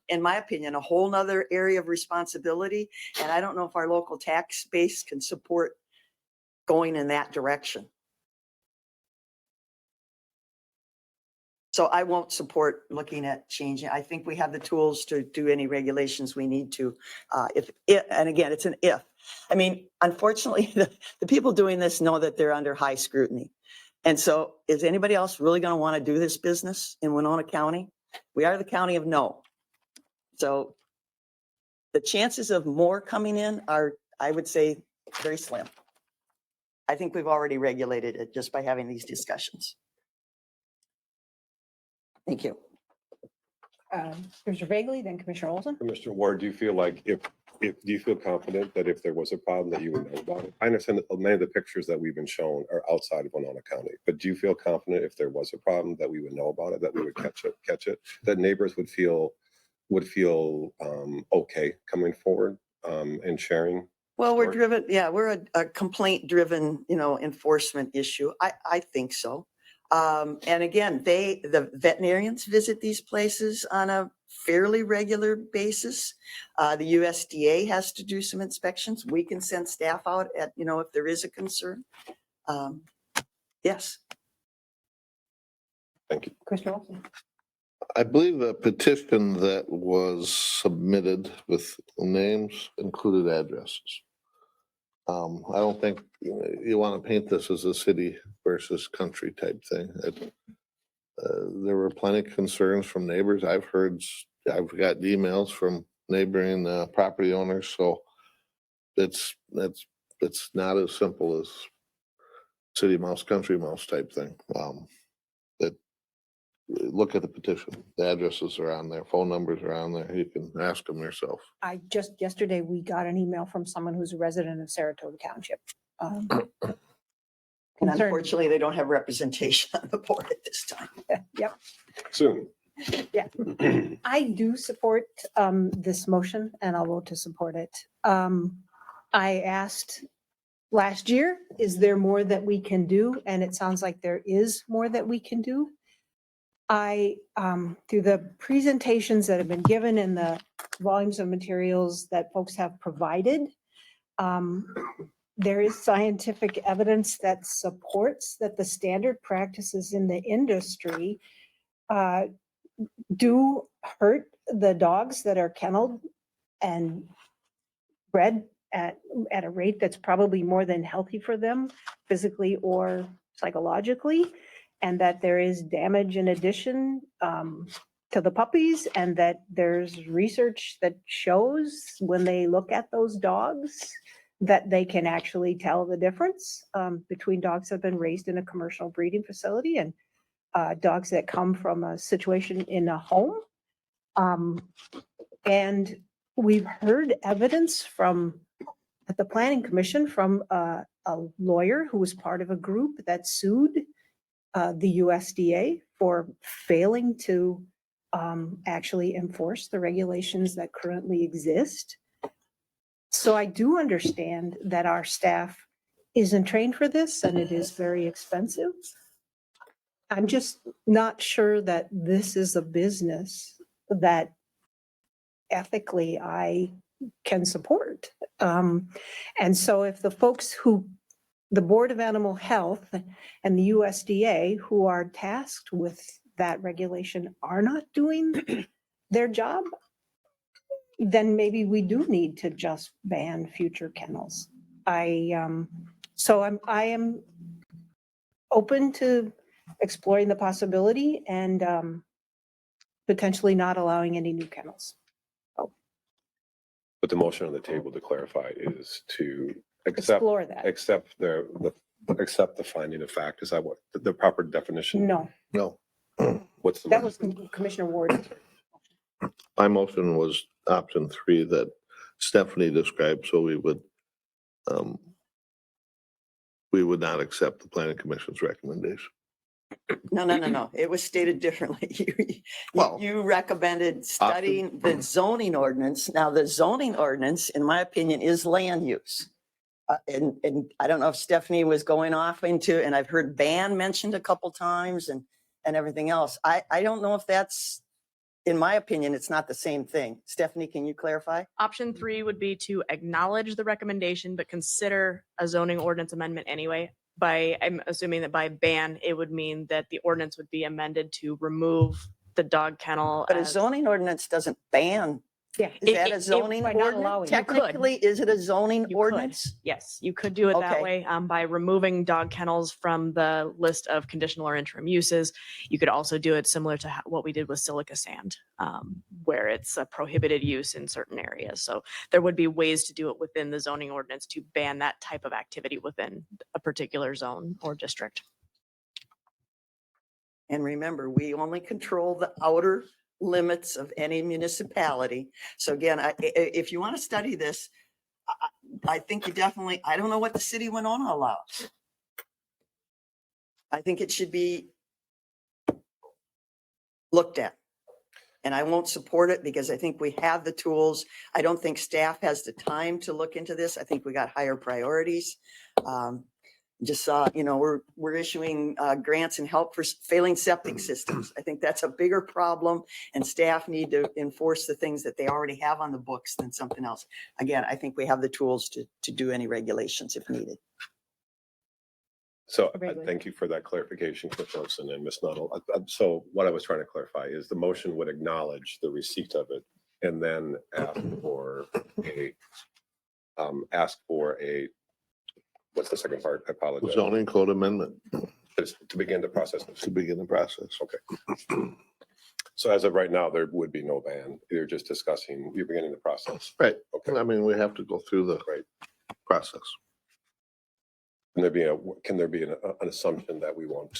in my opinion, a whole nother area of responsibility. And I don't know if our local tax base can support going in that direction. So I won't support looking at changing. I think we have the tools to do any regulations we need to. And again, it's an if. I mean, unfortunately, the people doing this know that they're under high scrutiny. And so is anybody else really going to want to do this business in Winona County? We are the county of no. So the chances of more coming in are, I would say, very slim. I think we've already regulated it just by having these discussions. Thank you. Commissioner Bagley, then Commissioner Olson. Commissioner Ward, do you feel like do you feel confident that if there was a problem that you would know about it? I understand that many of the pictures that we've been shown are outside of Winona County, but do you feel confident if there was a problem that we would know about it, that we would catch it, that neighbors would feel okay coming forward and sharing? Well, we're stories? driven, yeah, we're a complaint driven, enforcement issue. I think so. And again, the veterinarians visit these places on a fairly regular basis. The USDA has to do some inspections. We can send staff out at, if there is a concern. Yes. Thank you. Commissioner Olson. I believe the petition that was submitted with names included addresses. I don't think you want to paint this as a city versus country type thing. There were plenty of concerns from neighbors. I've got emails from neighboring property owners, so it's not as simple as city mouse, country mouse type thing. Look at the petition. The addresses are on there, phone numbers are on there. You can ask them yourself. Yesterday, we got an email from someone who's a resident of Saratoga Township. And concerned. unfortunately, they don't have representation on the board at this time. Yep. Soon. Yeah. I do support this motion and I'll vote to support it. I asked last year, is there more that we can do? And it sounds like there is more that we can do. Through the presentations that have been given and the volumes of materials that folks have provided, there is scientific evidence that supports that the standard practices in the industry do hurt the dogs that are kenneled and bred at a rate that's probably more than healthy for them physically or psychologically, and that there is damage in addition to the puppies, and that there's research that shows when they look at those dogs that they can actually tell the difference between dogs that have been raised in a commercial breeding facility and dogs that come from a situation in a home. And we've heard evidence at the Planning Commission from a lawyer who was part of a group that sued the USDA for failing to actually enforce the regulations that currently exist. So I do understand that our staff isn't trained for this and it is very expensive. I'm just not sure that this is a business that ethically I can support. And so if the folks the Board of Animal Health and the USDA, who are tasked with that regulation, are not doing their job, then maybe we do need to just ban future kennels. I am open to exploring the possibility and potentially not allowing any new kennels. But the motion on the table, to clarify, is to Explore that. accept the finding of fact. Is that what the proper definition? No, No, What's the that was motion? Commissioner Ward. my motion was option 3 that Stephanie described, so we would not accept the planning commission's recommendation. No. It was stated differently. Well, You recommended studying the zoning ordinance. Now, the zoning ordinance, in my opinion, is land use. And I don't know if Stephanie was going off into, and I've heard ban mentioned a couple times and everything else. I don't know if that's, in my opinion, it's not the same thing. Stephanie, can you clarify? Option 3 would be to acknowledge the recommendation, but consider a zoning ordinance amendment anyway. I'm assuming that by ban, it would mean that the ordinance would be amended to remove the dog kennel. But a zoning ordinance doesn't ban Yeah. Is that It- a it- zoning by not ordinance? allowing it. You could. Technically, is it a zoning You could. ordinance? Yes, you could do it that Okay. way by removing dog kennels from the list of conditional or interim uses. You could also do it similar to what we did with silica sand, where it's a prohibited use in certain areas. So there would be ways to do it within the zoning ordinance to ban that type of activity within a particular zone or district. And remember, we only control the outer limits of any municipality. So again, if you want to study this, I think you definitely, I don't know what the city of Winona allows. I think it should be looked at. And I won't support it because I think we have the tools. I don't think staff has the time to look into this. I think we got higher priorities. Just saw, we're issuing grants and help for failing septic systems. I think that's a bigger problem, and staff need to enforce the things that they already have on the books than something else. Again, I think we have the tools to do any regulations if needed. So Very thank you for that clarification, Cliff Olson and Ms. Nuttall. So what I was trying to clarify is the motion would acknowledge the receipt of it and then ask for a, what's the second part? I apologize. Zoning code amendment To begin the process. to begin the process. Okay. So as of right now, there would be no ban. You're just discussing, you're beginning the process. Right. Okay. I mean, we have to go through the Right. process. Can there be an assumption that we won't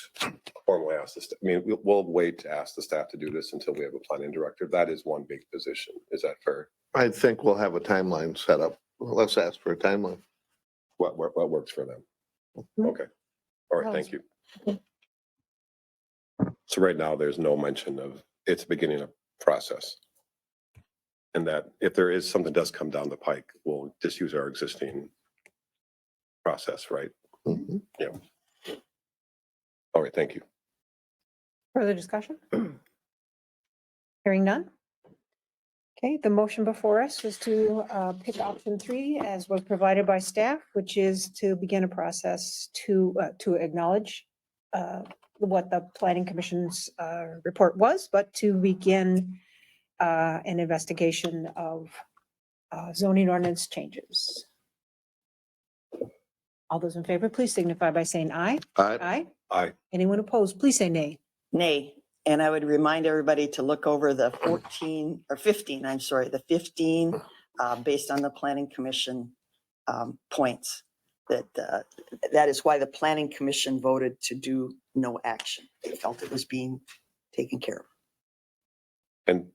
formally ask the staff? I mean, we'll wait to ask the staff to do this until we have a planning director. That is one big position. Is that fair? I think we'll have a timeline set up. Let's ask for a timeline. What works for them? Okay. All right, thank you. So right now, there's no mention of it's beginning a process. And that if there is something does come down the pike, we'll just use our existing process, right? Mhm. Yeah. All right, thank you. Further discussion? Hearing none? Okay, the motion before us was to pick option 3 as was provided by staff, which is to begin a process to acknowledge what the planning commission's report was, but to begin an investigation of zoning ordinance changes. All those in favor, please signify by saying aye. Aye. Aye. Anyone opposed, please say nay. Nay. And I would remind everybody to look over the 15, based on the planning commission points. That is why the planning commission voted to do no action. They felt it was being taken care of. And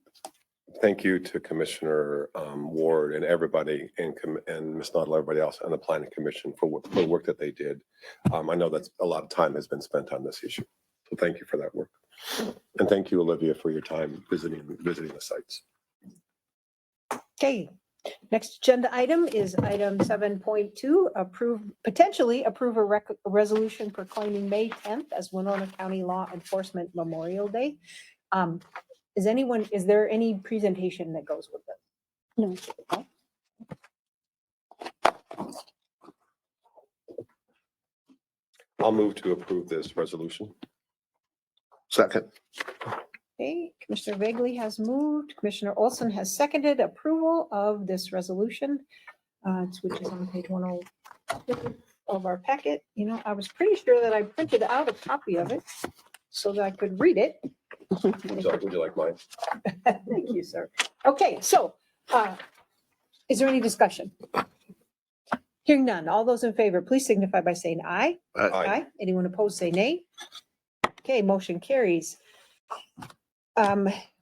thank you to Commissioner Ward and everybody and Ms. Noddle, everybody else on the planning commission for the work that they did. I know that a lot of time has been spent on this issue. So thank you for that work. And thank you, Olivia, for your time visiting the sites. Okay, next agenda item is item 7.2, potentially approve a resolution proclaiming May 10th as Winona County Law Enforcement Memorial Day. Is there any presentation that goes with it? No. I'll move to approve this resolution. Second. Okay, Commissioner Vagley has moved, Commissioner Olson has seconded approval of this resolution, which is on page 102 of our packet. I was pretty sure that I printed out a copy of it so that I could read it. Would you like mine? Thank you, sir. Okay, so is there any discussion? Hearing none, all those in favor, please signify by saying aye. Aye. Anyone opposed, say nay. Okay, motion carries.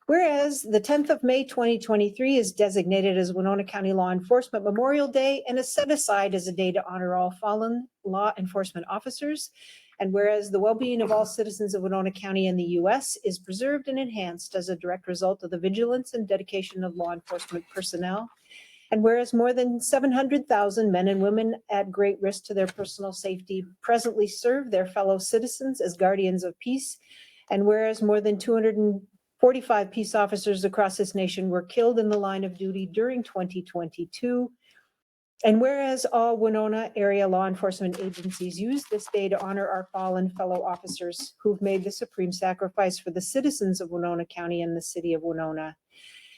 Whereas the 10th of May, 2023 is designated as Winona County Law Enforcement Memorial Day and is set aside as a day to honor all fallen law enforcement officers. And whereas the well-being of all citizens of Winona County and the U.S. is preserved and enhanced as a direct result of the vigilance and dedication of law enforcement personnel. And whereas more than 700,000 men and women at great risk to their personal safety presently serve their fellow citizens as guardians of peace. And whereas more than 245 peace officers across this nation were killed in the line of duty during 2022. And whereas all Winona area law enforcement agencies use this day to honor our fallen fellow officers who've made the supreme sacrifice for the citizens of Winona County and the city of Winona.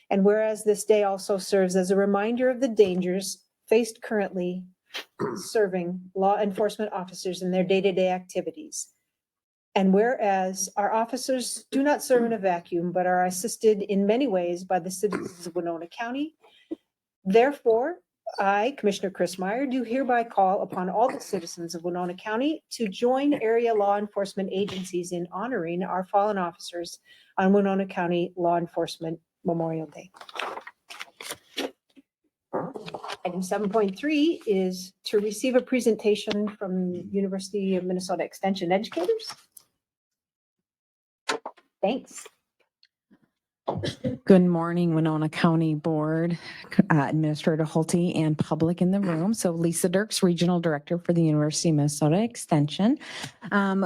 And whereas this day also serves as a reminder of the dangers faced currently serving law enforcement officers in their day-to-day activities. And whereas our officers do not serve in a vacuum, but are assisted in many ways by the citizens of Winona County, therefore, I, Commissioner Chris Meyer, do hereby call upon all the citizens of Winona County to join area law enforcement agencies in honoring our fallen officers on Winona County Law Enforcement Memorial Day. Item 7.3 is to receive a presentation from University of Minnesota Extension educators. Thanks. Good morning, Winona County Board, Administrator Holte, and public in the room. So Lisa Dirks, Regional Director for the University of Minnesota Extension,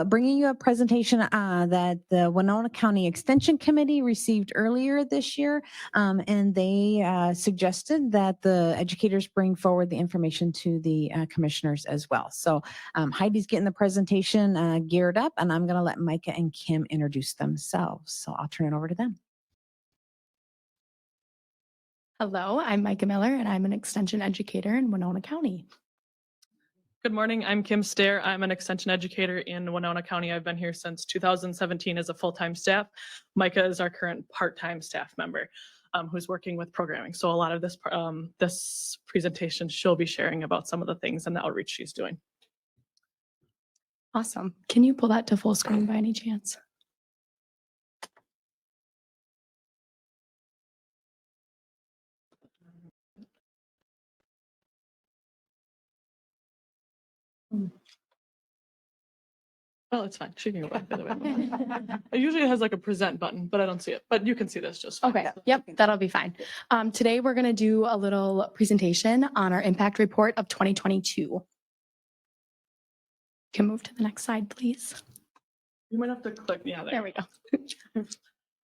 bringing you a presentation that the Winona County Extension Committee received earlier this year, and they suggested that the educators bring forward the information to the commissioners as well. So Heidi's getting the presentation geared up, and I'm going to let Micah and Kim introduce themselves. So I'll turn it over to them. Hello, I'm Micah Miller, and I'm an extension educator in Winona County. Good morning, I'm Kim Stair. I'm an extension educator in Winona County. I've been here since 2017 as a full-time staff. Micah is our current part-time staff member who's working with programming. So a lot of this presentation she'll be sharing about some of the things and the outreach she's doing. Awesome. Can you pull that to full screen by any chance? Oh, it's fine. She can go back the other way. It usually has like a present button, but I don't see it. But you can see this just fine. Okay, yep, that'll be fine. Today, we're going to do a little presentation on our impact report of 2022. Can move to the next slide, please. You might have to click. Yeah, There we go.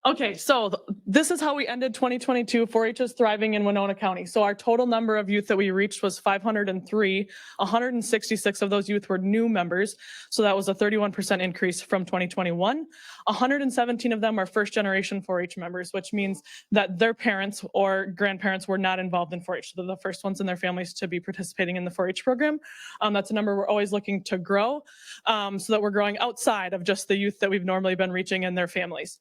Okay, so this is how we ended 2022. 4-H is thriving in Winona County. So our total number of youth that we reached was 503. 166 of those youth were new members. So that was a 31% increase from 2021. 117 of them are first generation 4-H members, which means that their parents or grandparents were not involved in 4-H. So they're the first ones in their families to be participating in the 4-H program. That's a number we're always looking to grow so that we're growing outside of just the youth that we've normally been reaching and their families.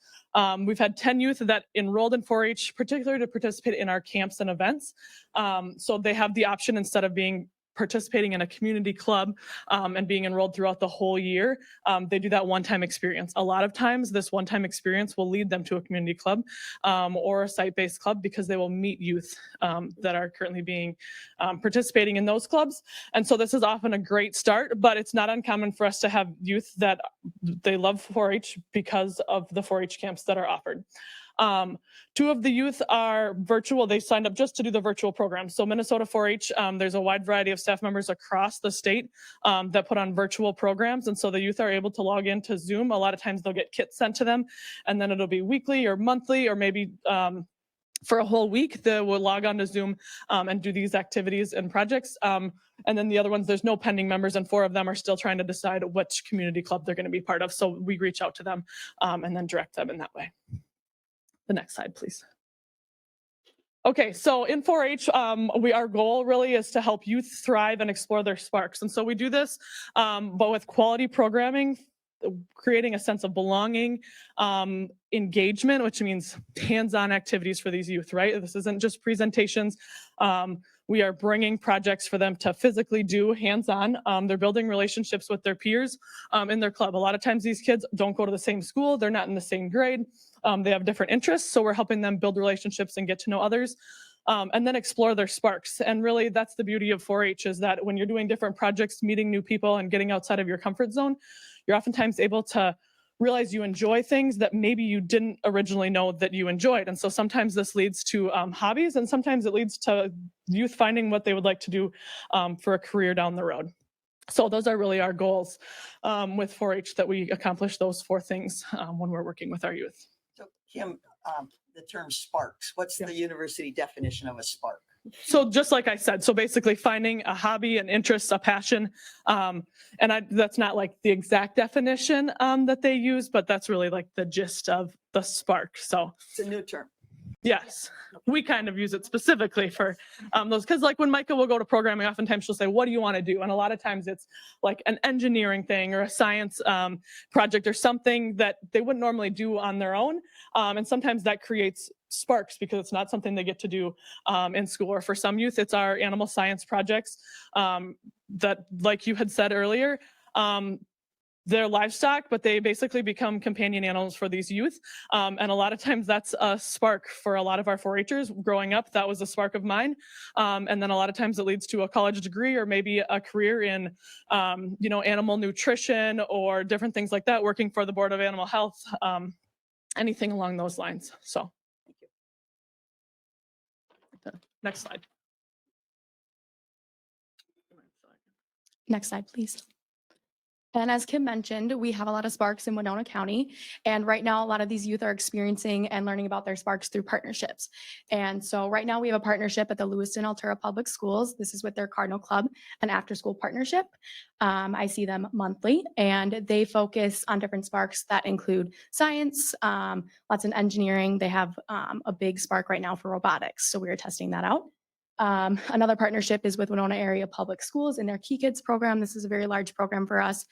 We've had 10 youth that enrolled in 4-H, particularly to participate in our camps and events. So they have the option, instead of participating in a community club and being enrolled throughout the whole year, they do that one-time experience. A lot of times this one-time experience will lead them to a community club or a site-based club, because they will meet youth that are currently participating in those clubs. And so this is often a great start, but it's not uncommon for us to have youth that they love 4-H because of the 4-H camps that are offered. 2 of the youth are virtual. They signed up just to do the virtual program. So Minnesota 4-H, there's a wide variety of staff members across the state that put on virtual programs. And so the youth are able to log into Zoom. A lot of times they'll get kits sent to them, and then it'll be weekly or monthly, or maybe for a whole week, they will log on to Zoom and do these activities and projects. And then the other ones, there's no pending members, and 4 of them are still trying to decide which community club they're going to be part of. So we reach out to them and then direct them in that way. The next slide, please. Okay, so in 4-H, our goal really is to help youth thrive and explore their sparks. And so we do this, but with quality programming, creating a sense of belonging, engagement, which means hands-on activities for these youth, right? This isn't just presentations. We are bringing projects for them to physically do hands-on. They're building relationships with their peers in their club. A lot of times these kids don't go to the same school. They're not in the same grade. They have different interests. So we're helping them build relationships and get to know others. And then explore their sparks. And really, that's the beauty of 4-H, is that when you're doing different projects, meeting new people and getting outside of your comfort zone, you're oftentimes able to realize you enjoy things that maybe you didn't originally know that you enjoyed. And so sometimes this leads to hobbies, and sometimes it leads to youth finding what they would like to do for a career down the road. So those are really our goals with 4-H, that we accomplish those 4 things when we're working with our youth. So Kim, the term sparks, what's the university definition of a spark? So just like I said, so basically finding a hobby, an interest, a passion. That's not like the exact definition that they use, but that's really like the gist of the spark. So it's a new term. Yes, we kind of use it specifically for those, because like when Micah will go to programming, oftentimes she'll say, what do you want to do? And a lot of times it's like an engineering thing or a science project or something that they wouldn't normally do on their own. And sometimes that creates sparks because it's not something they get to do in school. Or for some youth, it's our animal science projects that, like you had said earlier, they're livestock, but they basically become companion animals for these youth. And a lot of times that's a spark for a lot of our 4-Hers. Growing up, that was a spark of mine. And then a lot of times it leads to a college degree or maybe a career in, animal nutrition or different things like that, working for the Board of Animal Health, anything along those lines. So, thank you. Next slide. Next slide, please. And as Kim mentioned, we have a lot of sparks in Winona County. And right now, a lot of these youth are experiencing and learning about their sparks through partnerships. And so right now we have a partnership at the Lewiston Altura Public Schools. This is with their Cardinal Club, an after-school partnership. I see them monthly, and they focus on different sparks that include science, lots in engineering. They have a big spark right now for robotics. So we are testing that out. Another partnership is with Winona Area Public Schools in their Key Kids program. This is a very large program for us,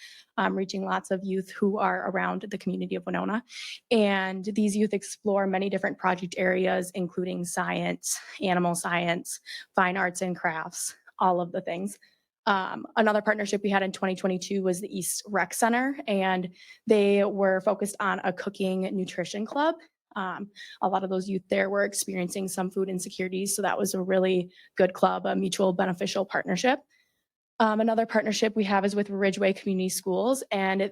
reaching lots of youth who are around the community of Winona. And these youth explore many different project areas, including science, animal science, fine arts and crafts, all of the things. Another partnership we had in 2022 was the East Rec Center, and they were focused on a cooking nutrition club. A lot of those youth there were experiencing some food insecurities, so that was a really good club, a mutual beneficial partnership. Another partnership we have is with Ridgeway Community Schools, and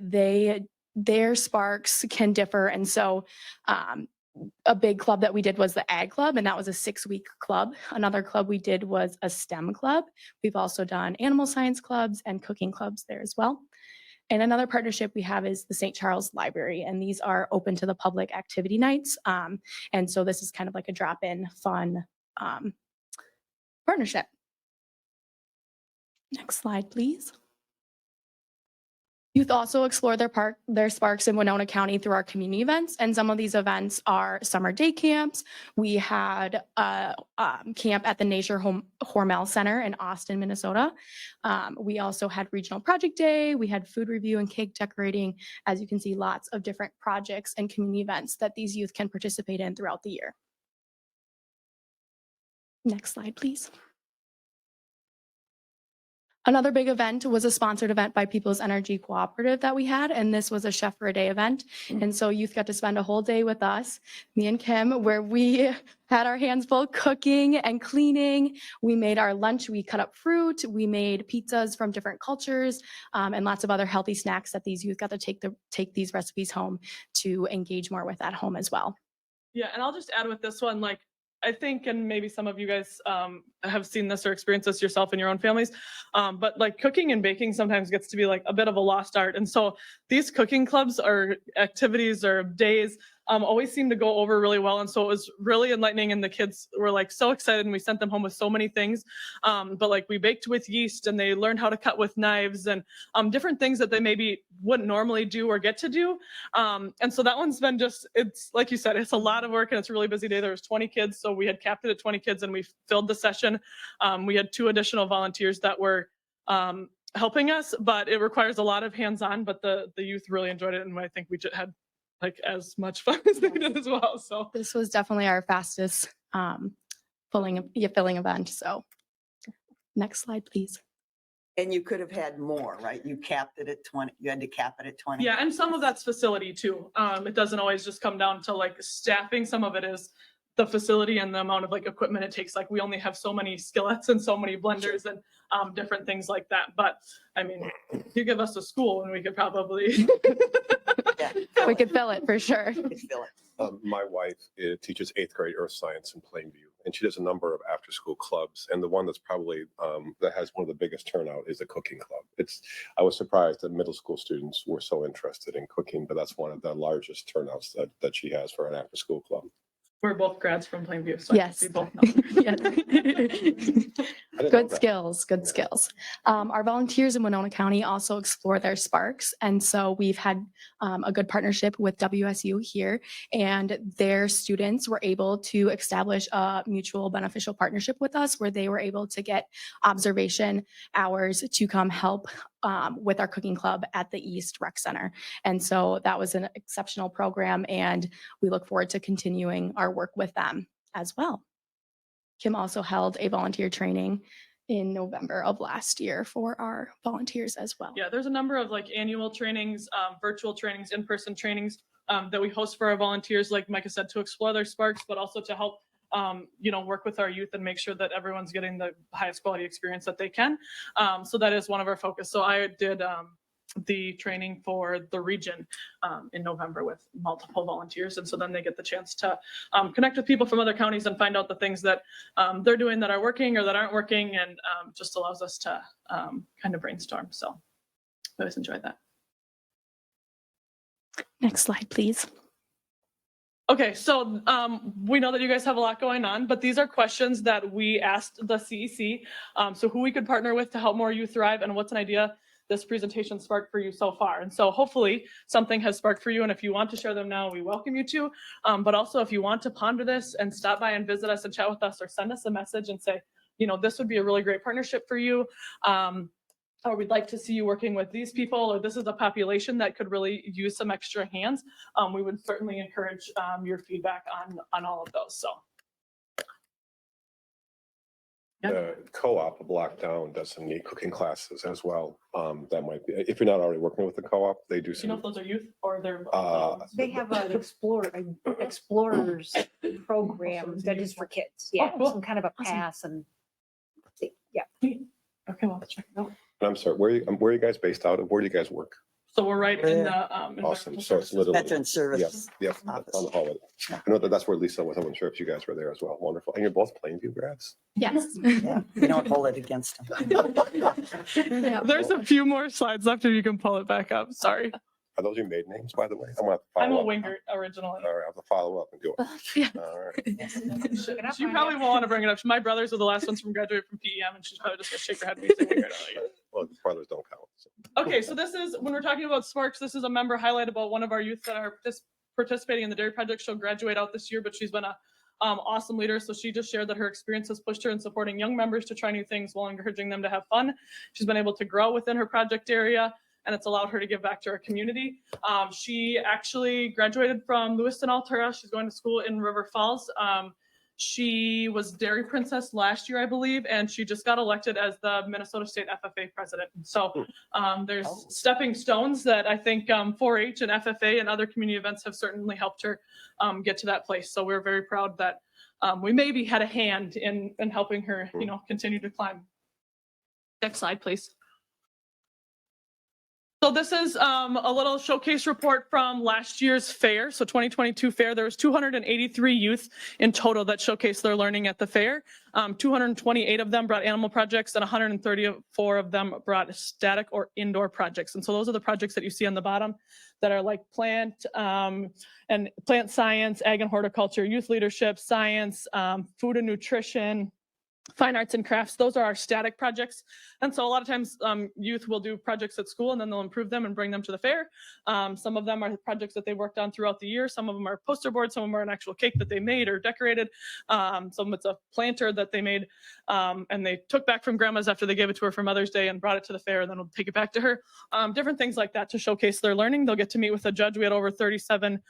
their sparks can differ. And so a big club that we did was the Ag Club, and that was a 6-week club. Another club we did was a STEM club. We've also done animal science clubs and cooking clubs there as well. And another partnership we have is the St. Charles Library, and these are open to the public activity nights. And so this is kind of like a drop-in fun partnership. Next slide, please. Youth also explore their sparks in Winona County through our community events, and some of these events are summer day camps. We had a camp at the Nature Hormel Center in Austin, Minnesota. We also had Regional Project Day. We had food review and cake decorating. As you can see, lots of different projects and community events that these youth can participate in throughout the year. Next slide, please. Another big event was a sponsored event by People's Energy Cooperative that we had, and this was a Chef for a Day event. And so youth got to spend a whole day with us, me and Kim, where we had our hands full cooking and cleaning. We made our lunch, we cut up fruit, we made pizzas from different cultures, and lots of other healthy snacks that these youth got to take these recipes home to engage more with at home as well. Yeah, and I'll just add with this one, like, I think, and maybe some of you guys have seen this or experienced this yourself in your own families, but like cooking and baking sometimes gets to be like a bit of a lost art. And so these cooking clubs or activities or days always seem to go over really well. And so it was really enlightening, and the kids were like so excited, and we sent them home with so many things. But like we baked with yeast, and they learned how to cut with knives, and different things that they maybe wouldn't normally do or get to do. And so that one's been it's like you said, it's a lot of work, and it's a really busy day. There was 20 kids, so we had capped it at 20 kids, and we filled the session. We had 2 additional volunteers that were helping us, but it requires a lot of hands-on, but the youth really enjoyed it, and I think we just had like as much fun as they did as well. So this was definitely our fastest filling event. So next slide, please. And you could have had more, right? You capped it at 20. You had to cap it at 20. yeah, and some of that's facility too. It doesn't always just come down to like staffing. Some of it is the facility and the amount of like equipment it takes. Like we only have so many skillets and so many blenders and different things like that. But I mean, if you give us a school and we could probably we could fill it for sure. My wife teaches 8th grade earth science in Plainview, and she does a number of after-school clubs. And the one that's probably that has one of the biggest turnout is the cooking club. I was surprised that middle school students were so interested in cooking, but that's one of the largest turnouts that she has for an after-school club. We're both grads from Plainview, so yes. we both know. I didn't know Good that. skills, good skills. Our volunteers in Winona County also explore their sparks. And so we've had a good partnership with WSU here, and their students were able to establish a mutual beneficial partnership with us where they were able to get observation hours to come help with our cooking club at the East Rec Center. And so that was an exceptional program, and we look forward to continuing our work with them as well. Kim also held a volunteer training in November of last year for our volunteers as well. Yeah, there's a number of like annual trainings, virtual trainings, in-person trainings that we host for our volunteers, like Micah said, to explore their sparks, but also to help work with our youth and make sure that everyone's getting the highest quality experience that they can. So that is one of our focus. So I did the training for the region in November with multiple volunteers. And so then they get the chance to connect with people from other counties and find out the things that they're doing that are working or that aren't working, and just allows us to kind of brainstorm. So I always enjoyed that. Next slide, please. Okay, so we know that you guys have a lot going on, but these are questions that we asked the CEC. So who we could partner with to help more youth thrive, and what's an idea this presentation sparked for you so far. And so hopefully something has sparked for you. And if you want to share them now, we welcome you to. But also if you want to ponder this and stop by and visit us and chat with us, or send us a message and say, this would be a really great partnership for you. Or we'd like to see you working with these people, or this is a population that could really use some extra hands. We would certainly encourage your feedback on all of those. So. The co-op block down does some neat cooking classes as well. That might be, if you're not already working with the co-op, they do Do you know if some. those are youth or they're? They have an explorers program that is for kids. Yeah, Oh, cool. some kind of a Awesome. pass and yeah. Okay, well, let's check it out. I'm sorry, where are you guys based out of? Where do you guys work? So we're right in the Awesome. environmental So it's services. literally. Veteran Service. Yep, Office. on the hallway. I know that's where Lisa was. I wasn't sure if you guys were there as well. Wonderful. And you're both Plainview grads? Yes. Yeah, we don't hold it against them. There's a few more slides left if you can pull it back up. Sorry. Are those your maiden names, by the way? I'm gonna have to follow I'm a up. winger originally. All right, I have to follow up and do it. Yeah. All right. She probably won't want to bring it up. My brothers are the last ones from graduate from PEM, and she's probably just gonna shake her head at me. Saying, "Winger." Well, the brothers don't count. So. Okay, so this is, when we're talking about sparks, this is a member highlight about one of our youth that are participating in the Dairy Project. She'll graduate out this year, but she's been a awesome leader. So she just shared that her experience has pushed her in supporting young members to try new things while encouraging them to have fun. She's been able to grow within her project area, and it's allowed her to give back to her community. She actually graduated from Lewiston Altura. She's going to school in River Falls. She was Dairy Princess last year, I believe, and she just got elected as the Minnesota State FFA president. So there's stepping stones that I think 4-H and FFA and other community events have certainly helped her get to that place. So we're very proud that we maybe had a hand in helping her, continue to climb. Next slide, please. So this is a little showcase report from last year's fair. So 2022 fair, there was 283 youth in total that showcased their learning at the fair. 228 of them brought animal projects, and 134 of them brought static or indoor projects. And so those are the projects that you see on the bottom that are like plant and plant science, ag and horticulture, youth leadership, science, food and nutrition, fine arts and crafts. Those are our static projects. And so a lot of times youth will do projects at school and then they'll improve them and bring them to the fair. Some of them are projects that they worked on throughout the year. Some of them are poster boards. Some of them are an actual cake that they made or decorated. Some it's a planter that they made and they took back from grandma's after they gave it to her for Mother's Day and brought it to the fair, and then we'll take it back to her. Different things like that to showcase their learning. They'll get to meet with a judge. We had over 37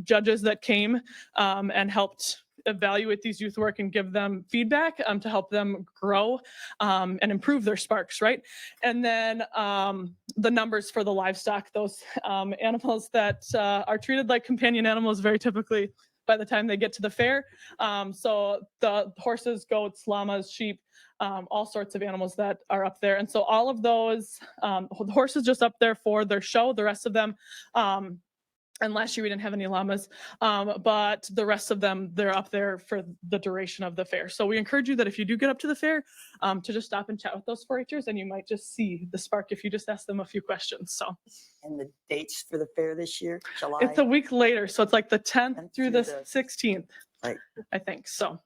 judges that came and helped evaluate these youth work and give them feedback to help them grow and improve their sparks, right? And then the numbers for the livestock, those animals that are treated like companion animals very typically by the time they get to the fair. So the horses, goats, llamas, sheep, all sorts of animals that are up there. And so all of those, the horses just up there for their show, the rest of them, and last year we didn't have any llamas, but the rest of them, they're up there for the duration of the fair. So we encourage you that if you do get up to the fair, to just stop and chat with those 4-H'ers, and you might just see the spark if you just ask them a few questions. So. And the dates for the fair this year, July? It's a week later, so it's like the 10th through the 16th, Right. I think. So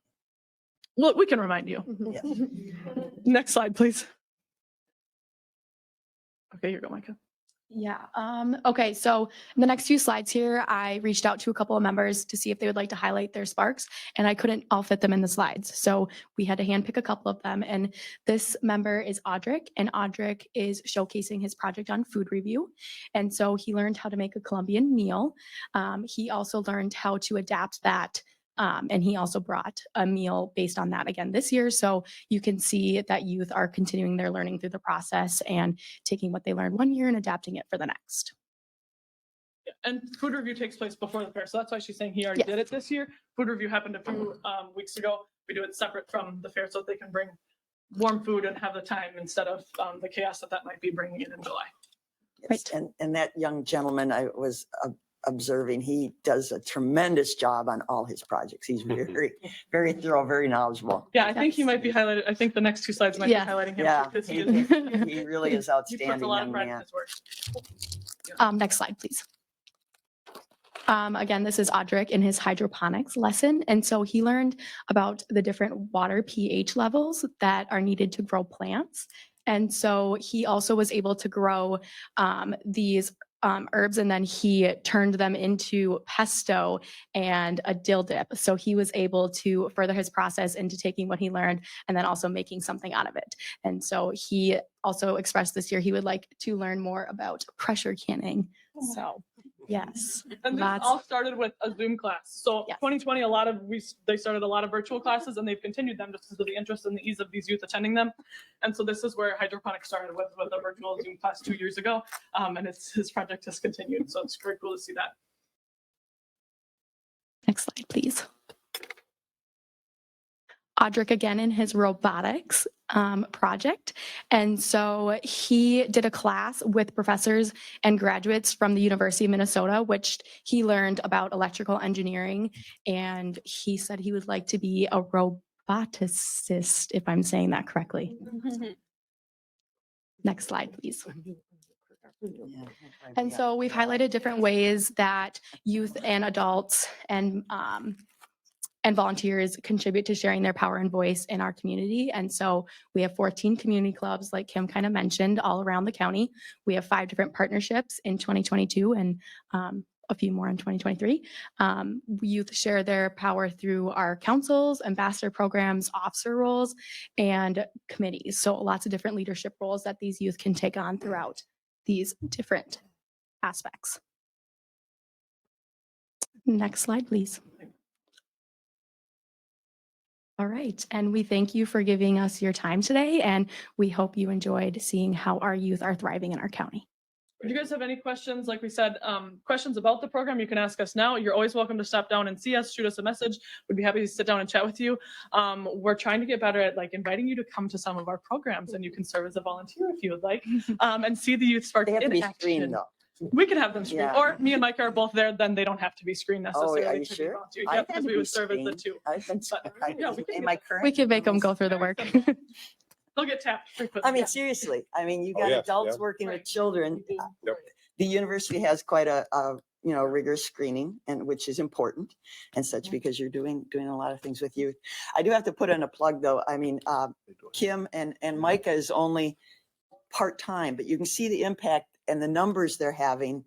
Well, we can remind you. Next slide, please. Okay, here you go, Micah. Yeah. Okay. So in the next few slides here, I reached out to a couple of members to see if they would like to highlight their sparks, and I couldn't all fit them in the slides. So we had to handpick a couple of them. And this member is Audric, and Audric is showcasing his project on food review. And so he learned how to make a Colombian meal. He also learned how to adapt that. And he also brought a meal based on that again this year. So you can see that youth are continuing their learning through the process and taking what they learned one year and adapting it for the next. And food review takes place before the fair. So that's why she's saying he already did it this year. Food review happened a few weeks ago. We do it separate from the fair so that they can bring warm food and have the time instead of the chaos that might be bringing in July. Yes, and that young gentleman I was observing, he does a tremendous job on all his projects. He's very, very thorough, very knowledgeable. Yeah, I think he might be highlighted. I think the next two slides might be highlighting him. Yeah, because he really is he puts a outstanding lot of young pride in man. his work. Next slide, please. Again, this is Audric in his hydroponics lesson. And so he learned about the different water pH levels that are needed to grow plants. And so he also was able to grow these herbs, and then he turned them into pesto and a dill dip. So he was able to further his process into taking what he learned and then also making something out of it. And so he also expressed this year he would like to learn more about pressure canning. So yes. And this all started with a Zoom class. So 2020, they started a lot of virtual classes, and they've continued them just because of the interest and the ease of these youth attending them. And so this is where hydroponics started with a virtual Zoom class 2 years ago, and his project has continued. So it's very cool to see that. Next slide, please. Audric again in his robotics project. And so he did a class with professors and graduates from the University of Minnesota, which he learned about electrical engineering. And he said he would like to be a roboticist, if I'm saying that correctly. Next slide, please. And so we've highlighted different ways that youth and adults and volunteers contribute to sharing their power and voice in our community. And so we have 14 community clubs, like Kim kind of mentioned, all around the county. We have 5 different partnerships in 2022 and a few more in 2023. Youth share their power through our councils, ambassador programs, officer roles, and committees. So lots of different leadership roles that these youth can take on throughout these different aspects. Next slide, please. All right, and we thank you for giving us your time today, and we hope you enjoyed seeing how our youth are thriving in our county. If you guys have any questions, like we said, questions about the program, you can ask us now. You're always welcome to stop down and see us, shoot us a message. We'd be happy to sit down and chat with you. We're trying to get better at inviting you to come to some of our programs, and you can serve as a volunteer if you would like, and see the youth spark They have to in be action. screened though. We could have them screened, Yeah. or me and Micah are both there, then they don't have to be screened necessarily. are you to be sure? volunteers. I've Yeah, had because to we be would serve as the screened. two. I've been, Yeah, we can in do my that. current. We can make them go through the work. They'll get tapped frequently. I mean, seriously, I mean, you got yes, adults yeah. working with Right. children. Yep. The university has quite a rigorous screening, and which is important and such because you're doing a lot of things with youth. I do have to put in a plug though. I mean, Kim and Micah is only part-time, but you can see the impact and the numbers they're having.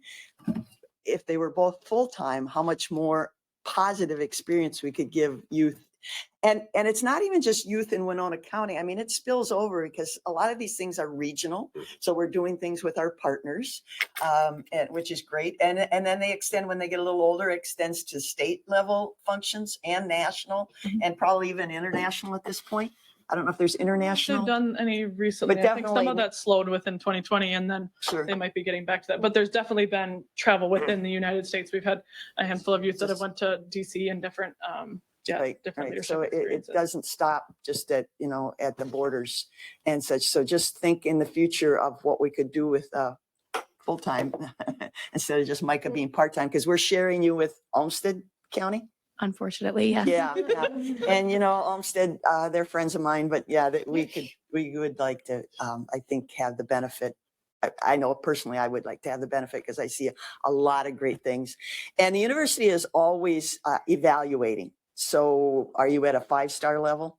If they were both full-time, how much more positive experience we could give youth. And it's not even just youth in Winona County. I mean, it spills over because a lot of these things are regional. So we're doing things with our partners, which is great. And then they extend when they get a little older, it extends to state level functions and national and probably even international at this point. I don't know if there's They've international. done any recently. But I think some definitely- of that slowed within 2020, and then Sure. they might be getting back to that. But there's definitely been travel within the United States. We've had a handful of youth that have went to DC and different, different leadership So it experiences. doesn't stop just at, at the borders and such. So just think in the future of what we could do with full-time instead of just Micah being part-time, because we're sharing you with Olmsted County. Unfortunately, yes. Yeah. And Olmsted, they're friends of mine, but yeah, we would like to, I think, have the benefit. I know personally I would like to have the benefit because I see a lot of great things. And the university is always evaluating. So are you at a 5-star level?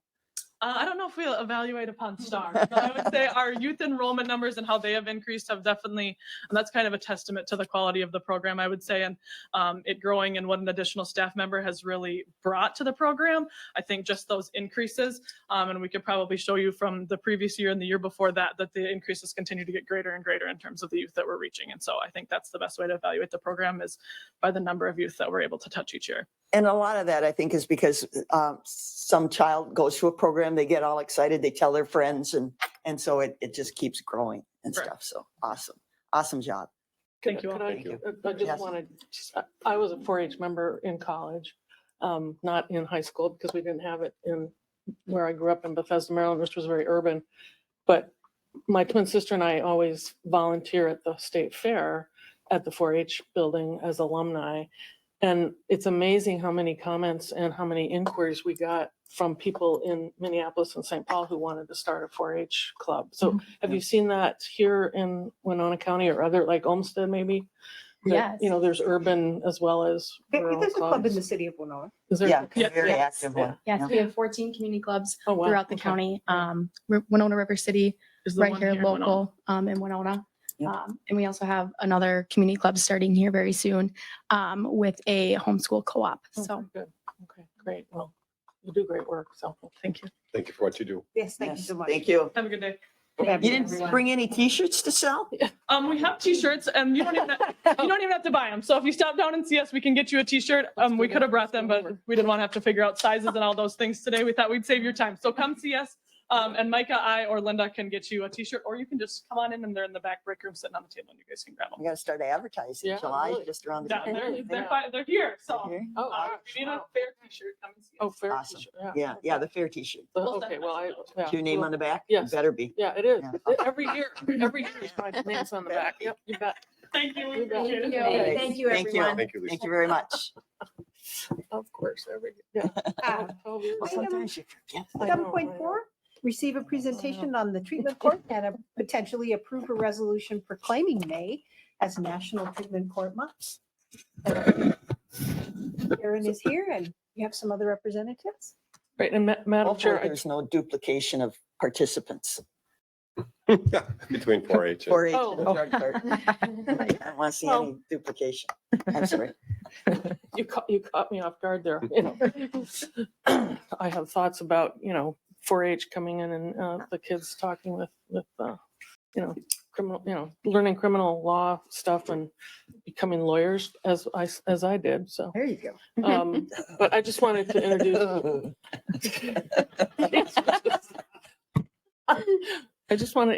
I don't know if we'll evaluate upon stars, but I would say our youth enrollment numbers and how they have increased have definitely, and that's kind of a testament to the quality of the program, I would say, and it growing and what an additional staff member has really brought to the program. I think just those increases, and we could probably show you from the previous year and the year before that the increases continue to get greater and greater in terms of the youth that we're reaching. And so I think that's the best way to evaluate the program is by the number of youth that we're able to touch each year. And a lot of that, I think, is because some child goes to a program, they get all excited, they tell their friends, and so it just keeps growing and Correct. stuff. So awesome job. Thank you all. Could I, Thank you. I just Yes. wanted, I was a 4-H member in college, not in high school because we didn't have it in where I grew up in Bethesda, Maryland, which was very urban. But my twin sister and I always volunteer at the state fair at the 4-H building as alumni. And it's amazing how many comments and how many inquiries we got from people in Minneapolis and St. Paul who wanted to start a 4-H club. So have you seen that here in Winona County or other, like Olmsted maybe? That, Yes. you know, there's urban as well as rural There's a club in clubs. the city of Winona. Is there? Yeah, Yeah. very Yes. active one. Yes, Yeah. we have 14 community clubs Oh, wow. throughout the Okay. county. Winona River City, Is the right one here in Winona. local in Winona. Yeah. And we also have another community club starting here very soon with a homeschool co-op. Oh, So good. Okay, great. Well, you do great work. So thank you. Thank you for what you do. Yes, thank you Yes, so much. thank you. Have a good day. You didn't bring any T-shirts to sell? We have T-shirts, and you don't even have to buy them. So if you stop down and see us, we can get you a T-shirt. We could have brought them, but we didn't want to have to figure out sizes and all those things today. We thought we'd save your time. So come see us, and Micah, I, or Linda can get you a T-shirt, or you can just come on in, and they're in the back break room sitting on the table, and you guys can grab them. We got to start advertising. Yeah, July really. just around the Yeah, corner. they're here. So Here? Oh, if you need a fair T-shirt, come and see us. Oh, fair. Awesome. T-shirt, Yeah, the fair T-shirt. Okay, well, yeah. Is your name on the back? Yes. Better be. Yeah, it is. Yeah. Every year my name's on the back. Yep, you bet. Thank you. We You bet. appreciate it. Thank you. Okay. Thank you, Thank you. everyone. Thank you, Lisa. Thank you very much. Of course, yeah. Ah, 12 years. Well, sometimes you forget. I know, 7.4, receive a presentation on the treatment court and potentially approve a resolution proclaiming May as National Treatment Court Month. Erin is here and you have some other representatives. Right, and Madam Hopefully Chair, there's no duplication of participants. Between 4-H and 4-H Oh. and the drug cart. I don't want to see any duplication. I'm sorry. you caught me off guard there, you know. I have thoughts about, 4-H coming in and the kids talking with criminal, learning criminal law stuff and becoming lawyers as I did. So, There you go. but I just wanted to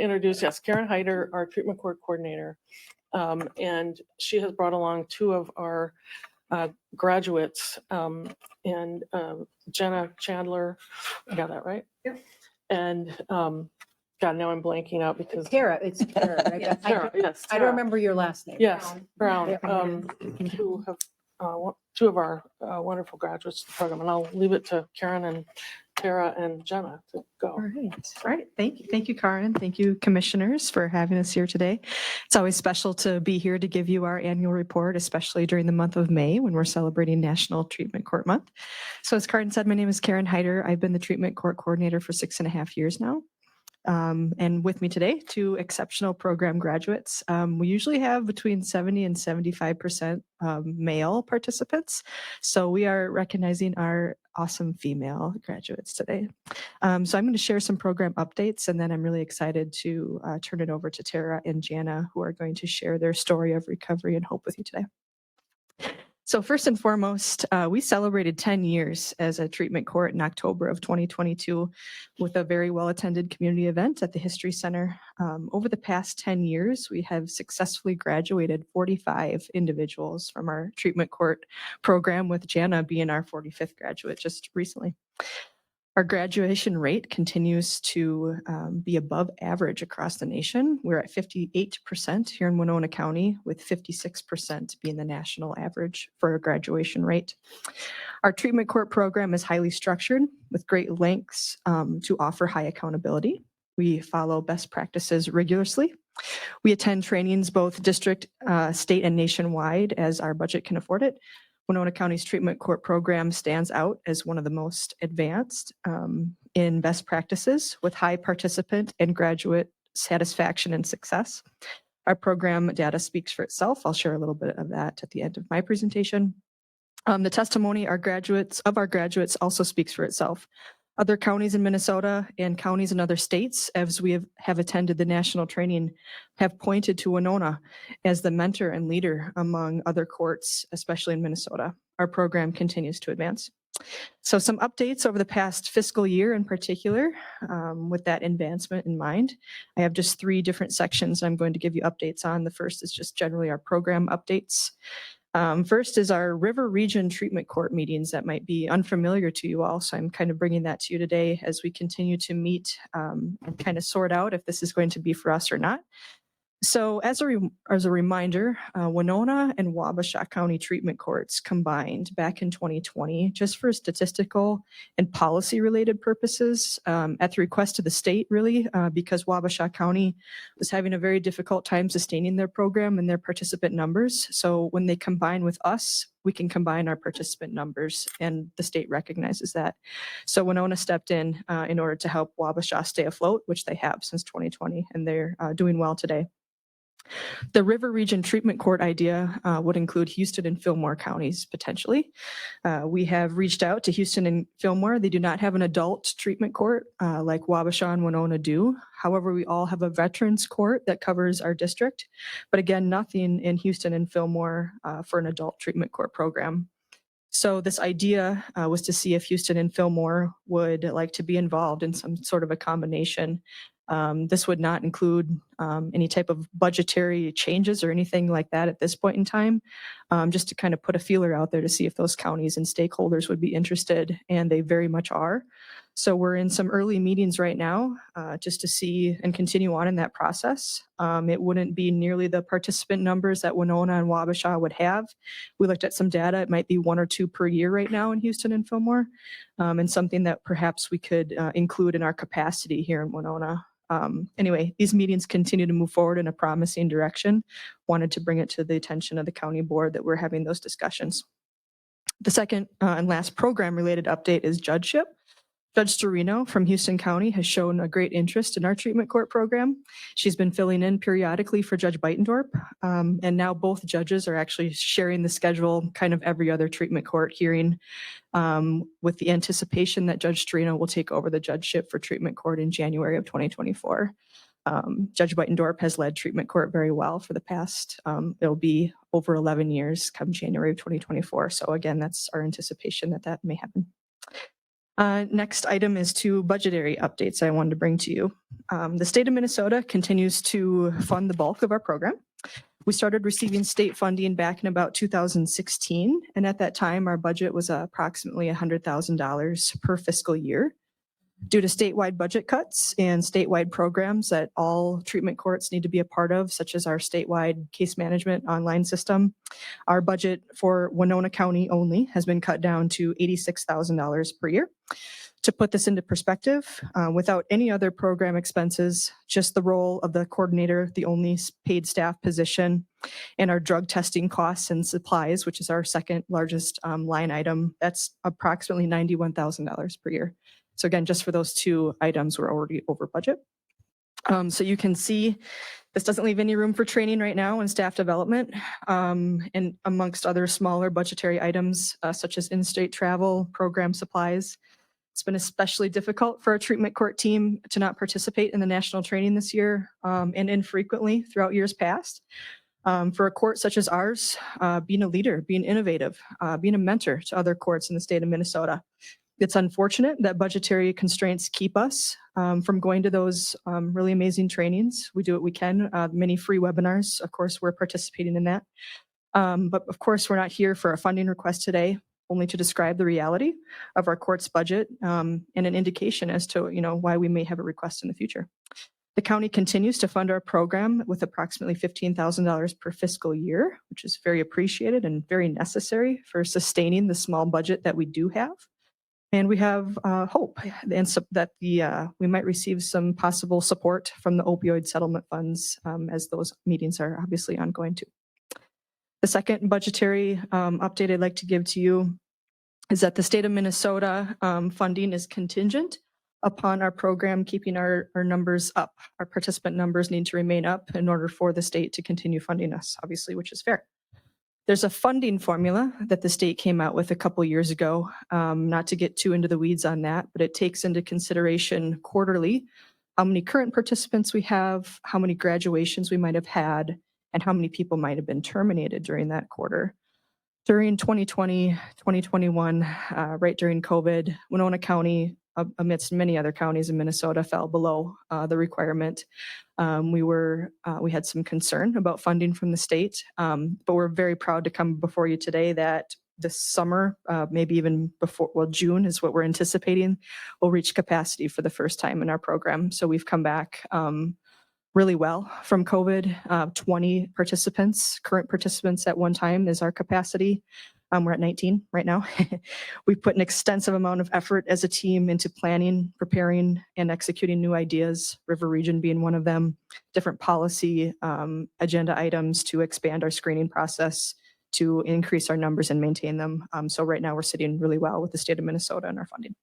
introduce, yes, Karen Hyder, our treatment court coordinator. And she has brought along two of our graduates, and Jenna Chandler, I got that right? Yep. And God, now I'm blanking out because Tara, it's Tara. Right? Yes, I Tara, don't- yes, I don't Tara. remember your last name. Yes, Brown, Yeah. two of our wonderful graduates of the program, and I'll leave it to Karen and Tara and Jenna to go. All right. Thank you. Thank you, Karen. Thank you, commissioners, for having us here today. It's always special to be here to give you our annual report, especially during the month of May when we're celebrating National Treatment Court Month. So as Karen said, my name is Karen Hyder. I've been the treatment court coordinator for 6.5 years now. And with me today, two exceptional program graduates. We usually have between 70 and 75% male participants. So we are recognizing our awesome female graduates today. So I'm going to share some program updates, and then I'm really excited to turn it over to Tara and Jana, who are going to share their story of recovery and hope with you today. So first and foremost, we celebrated 10 years as a treatment court in October of 2022 with a very well-attended community event at the History Center. Over the past 10 years, we have successfully graduated 45 individuals from our treatment court program, with Jana being our 45th graduate just recently. Our graduation rate continues to be above average across the nation. We're at 58% here in Winona County, with 56% being the national average for a graduation rate. Our treatment court program is highly structured with great lengths to offer high accountability. We follow best practices rigorously. We attend trainings both district, state, and nationwide as our budget can afford it. Winona County's treatment court program stands out as one of the most advanced in best practices with high participant and graduate satisfaction and success. Our program data speaks for itself. I'll share a little bit of that at the end of my presentation. The testimony of our graduates also speaks for itself. Other counties in Minnesota and counties in other states, as we have attended the national training, have pointed to Winona as the mentor and leader among other courts, especially in Minnesota. Our program continues to advance. So some updates over the past fiscal year in particular, with that advancement in mind. I have just 3 different sections I'm going to give you updates on. The first is just generally our program updates. First is our River Region Treatment Court meetings that might be unfamiliar to you all. So I'm kind of bringing that to you today as we continue to meet and kind of sort out if this is going to be for us or not. So as a reminder, Winona and Wabasha County Treatment Courts combined back in 2020 just for statistical and policy related purposes at the request of the state, really, because Wabasha County was having a very difficult time sustaining their program and their participant numbers. So when they combine with us, we can combine our participant numbers, and the state recognizes that. So Winona stepped in order to help Wabasha stay afloat, which they have since 2020, and they're doing well today. The River Region Treatment Court idea would include Houston and Fillmore counties, potentially. We have reached out to Houston and Fillmore. They do not have an adult treatment court like Wabasha and Winona do. However, we all have a veterans court that covers our district. But again, nothing in Houston and Fillmore for an adult treatment court program. So this idea was to see if Houston and Fillmore would like to be involved in some sort of a combination. This would not include any type of budgetary changes or anything like that at this point in time, just to kind of put a feeler out there to see if those counties and stakeholders would be interested, and they very much are. So we're in some early meetings right now just to see and continue on in that process. It wouldn't be nearly the participant numbers that Winona and Wabasha would have. We looked at some data. It might be 1 or 2 per year right now in Houston and Fillmore, and something that perhaps we could include in our capacity here in Winona. Anyway, these meetings continue to move forward in a promising direction. Wanted to bring it to the attention of the county board that we're having those discussions. The second and last program related update is judgeship. Judge Storino from Houston County has shown a great interest in our treatment court program. She's been filling in periodically for Judge Beitendorp, and now both judges are actually sharing the schedule kind of every other treatment court hearing, with the anticipation that Judge Storino will take over the judgeship for treatment court in January of 2024. Judge Beitendorp has led treatment court very well for the past, it'll be over 11 years come January of 2024. So again, that's our anticipation that that may happen. Next item is 2 budgetary updates I wanted to bring to you. The state of Minnesota continues to fund the bulk of our program. We started receiving state funding back in about 2016, and at that time, our budget was approximately $100,000 per fiscal year. Due to statewide budget cuts and statewide programs that all treatment courts need to be a part of, such as our statewide case management online system, our budget for Winona County only has been cut down to $86,000 per year. To put this into perspective, without any other program expenses, just the role of the coordinator, the only paid staff position, and our drug testing costs and supplies, which is our second largest line item, that's approximately $91,000 per year. So again, just for those 2 items, we're already over budget. So you can see this doesn't leave any room for training right now and staff development, and amongst other smaller budgetary items, such as in-state travel, program supplies. It's been especially difficult for our treatment court team to not participate in the national training this year, and infrequently throughout years past. For a court such as ours, being a leader, being innovative, being a mentor to other courts in the state of Minnesota. It's unfortunate that budgetary constraints keep us from going to those really amazing trainings. We do what we can, many free webinars. Of course, we're participating in that. But of course, we're not here for a funding request today, only to describe the reality of our court's budget and an indication as to why we may have a request in the future. The county continues to fund our program with approximately $15,000 per fiscal year, which is very appreciated and very necessary for sustaining the small budget that we do have. And we have hope that we might receive some possible support from the opioid settlement funds as those meetings are obviously ongoing too. The second budgetary update I'd like to give to you is that the state of Minnesota funding is contingent upon our program, keeping our numbers up. Our participant numbers need to remain up in order for the state to continue funding us, obviously, which is fair. There's a funding formula that the state came out with a couple years ago. Not to get too into the weeds on that, but it takes into consideration quarterly how many current participants we have, how many graduations we might have had, and how many people might have been terminated during that quarter. During 2020, 2021, right during COVID, Winona County, amidst many other counties in Minnesota, fell below the requirement. We had some concern about funding from the state, but we're very proud to come before you today that this summer, maybe even before, well, June is what we're anticipating, we'll reach capacity for the first time in our program. So we've come back really well from COVID. 20 participants, current participants at one time is our capacity. We're at 19 right now. We've put an extensive amount of effort as a team into planning, preparing, and executing new ideas, River Region being one of them, different policy agenda items to expand our screening process, to increase our numbers and maintain them. So right now we're sitting really well with the state of Minnesota and our funding.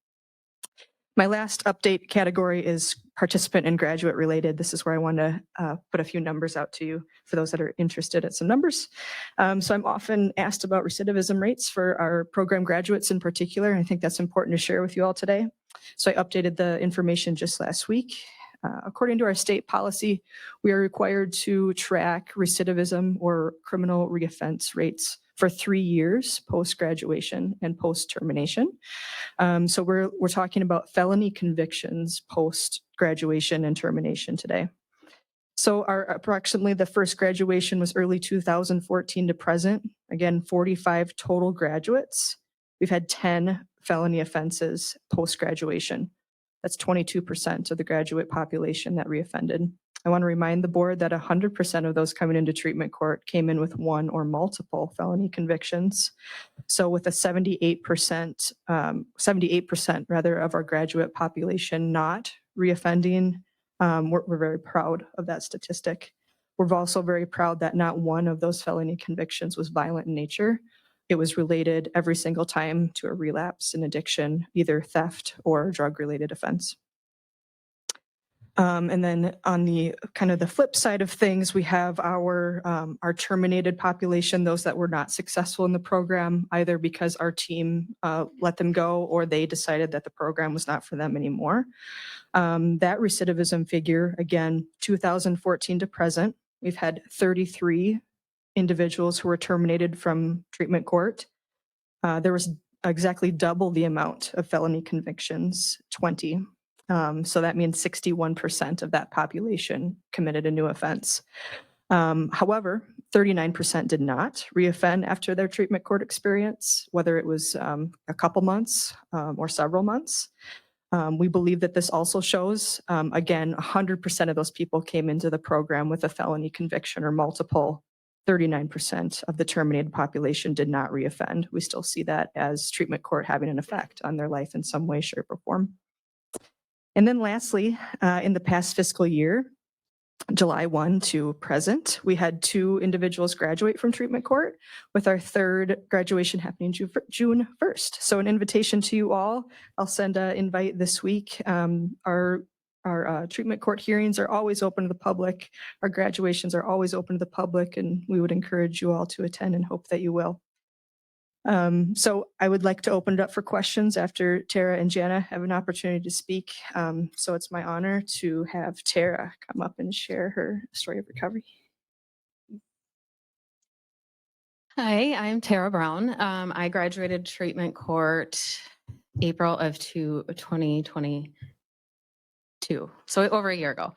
My last update category is participant and graduate related. This is where I want to put a few numbers out to you for those that are interested at some numbers. So I'm often asked about recidivism rates for our program graduates in particular, and I think that's important to share with you all today. So I updated the information just last week. According to our state policy, we are required to track recidivism or criminal reoffense rates for 3 years post-graduation and post-termination. So we're talking about felony convictions post-graduation and termination today. So approximately the first graduation was early 2014 to present. Again, 45 total graduates. We've had 10 felony offenses post-graduation. That's 22% of the graduate population that reoffended. I want to remind the board that 100% of those coming into treatment court came in with one or multiple felony convictions. So with a 78% rather of our graduate population not reoffending, we're very proud of that statistic. We're also very proud that not one of those felony convictions was violent in nature. It was related every single time to a relapse in addiction, either theft or drug-related offense. And then on the kind of the flip side of things, we have our terminated population, those that were not successful in the program, either because our team let them go or they decided that the program was not for them anymore. That recidivism figure, again, 2014 to present, we've had 33 individuals who were terminated from treatment court. There was exactly double the amount of felony convictions, 20. So that means 61% of that population committed a new offense. However, 39% did not reoffend after their treatment court experience, whether it was a couple months or several months. We believe that this also shows, again, 100% of those people came into the program with a felony conviction or multiple. 39% of the terminated population did not reoffend. We still see that as treatment court having an effect on their life in some way, shape, or form. And then lastly, in the past fiscal year, July 1 to present, we had 2 individuals graduate from treatment court, with our third graduation happening June 1st. So an invitation to you all. I'll send an invite this week. Our treatment court hearings are always open to the public. Our graduations are always open to the public, and we would encourage you all to attend and hope that you will. So I would like to open it up for questions after Tara and Jana have an opportunity to speak. So it's my honor to have Tara come up and share her story of recovery. Hi, I'm Tara Brown. I graduated treatment court April of 2022, so over a year ago,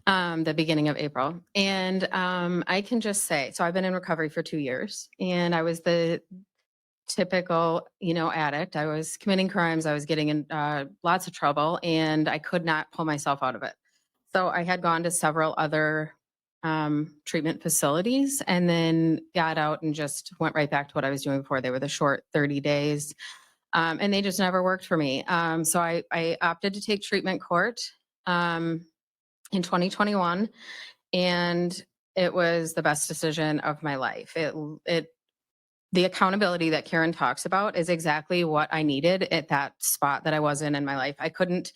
the beginning of April. And I can just say, so I've been in recovery for 2 years, and I was the typical, addict. I was committing crimes. I was getting in lots of trouble, and I could not pull myself out of it. So I had gone to several other treatment facilities and then got out and just went right back to what I was doing before. They were the short 30 days, and they just never worked for me. So I opted to take treatment court in 2021, and it was the best decision of my life. It the accountability that Karen talks about is exactly what I needed at that spot that I was in my life. I couldn't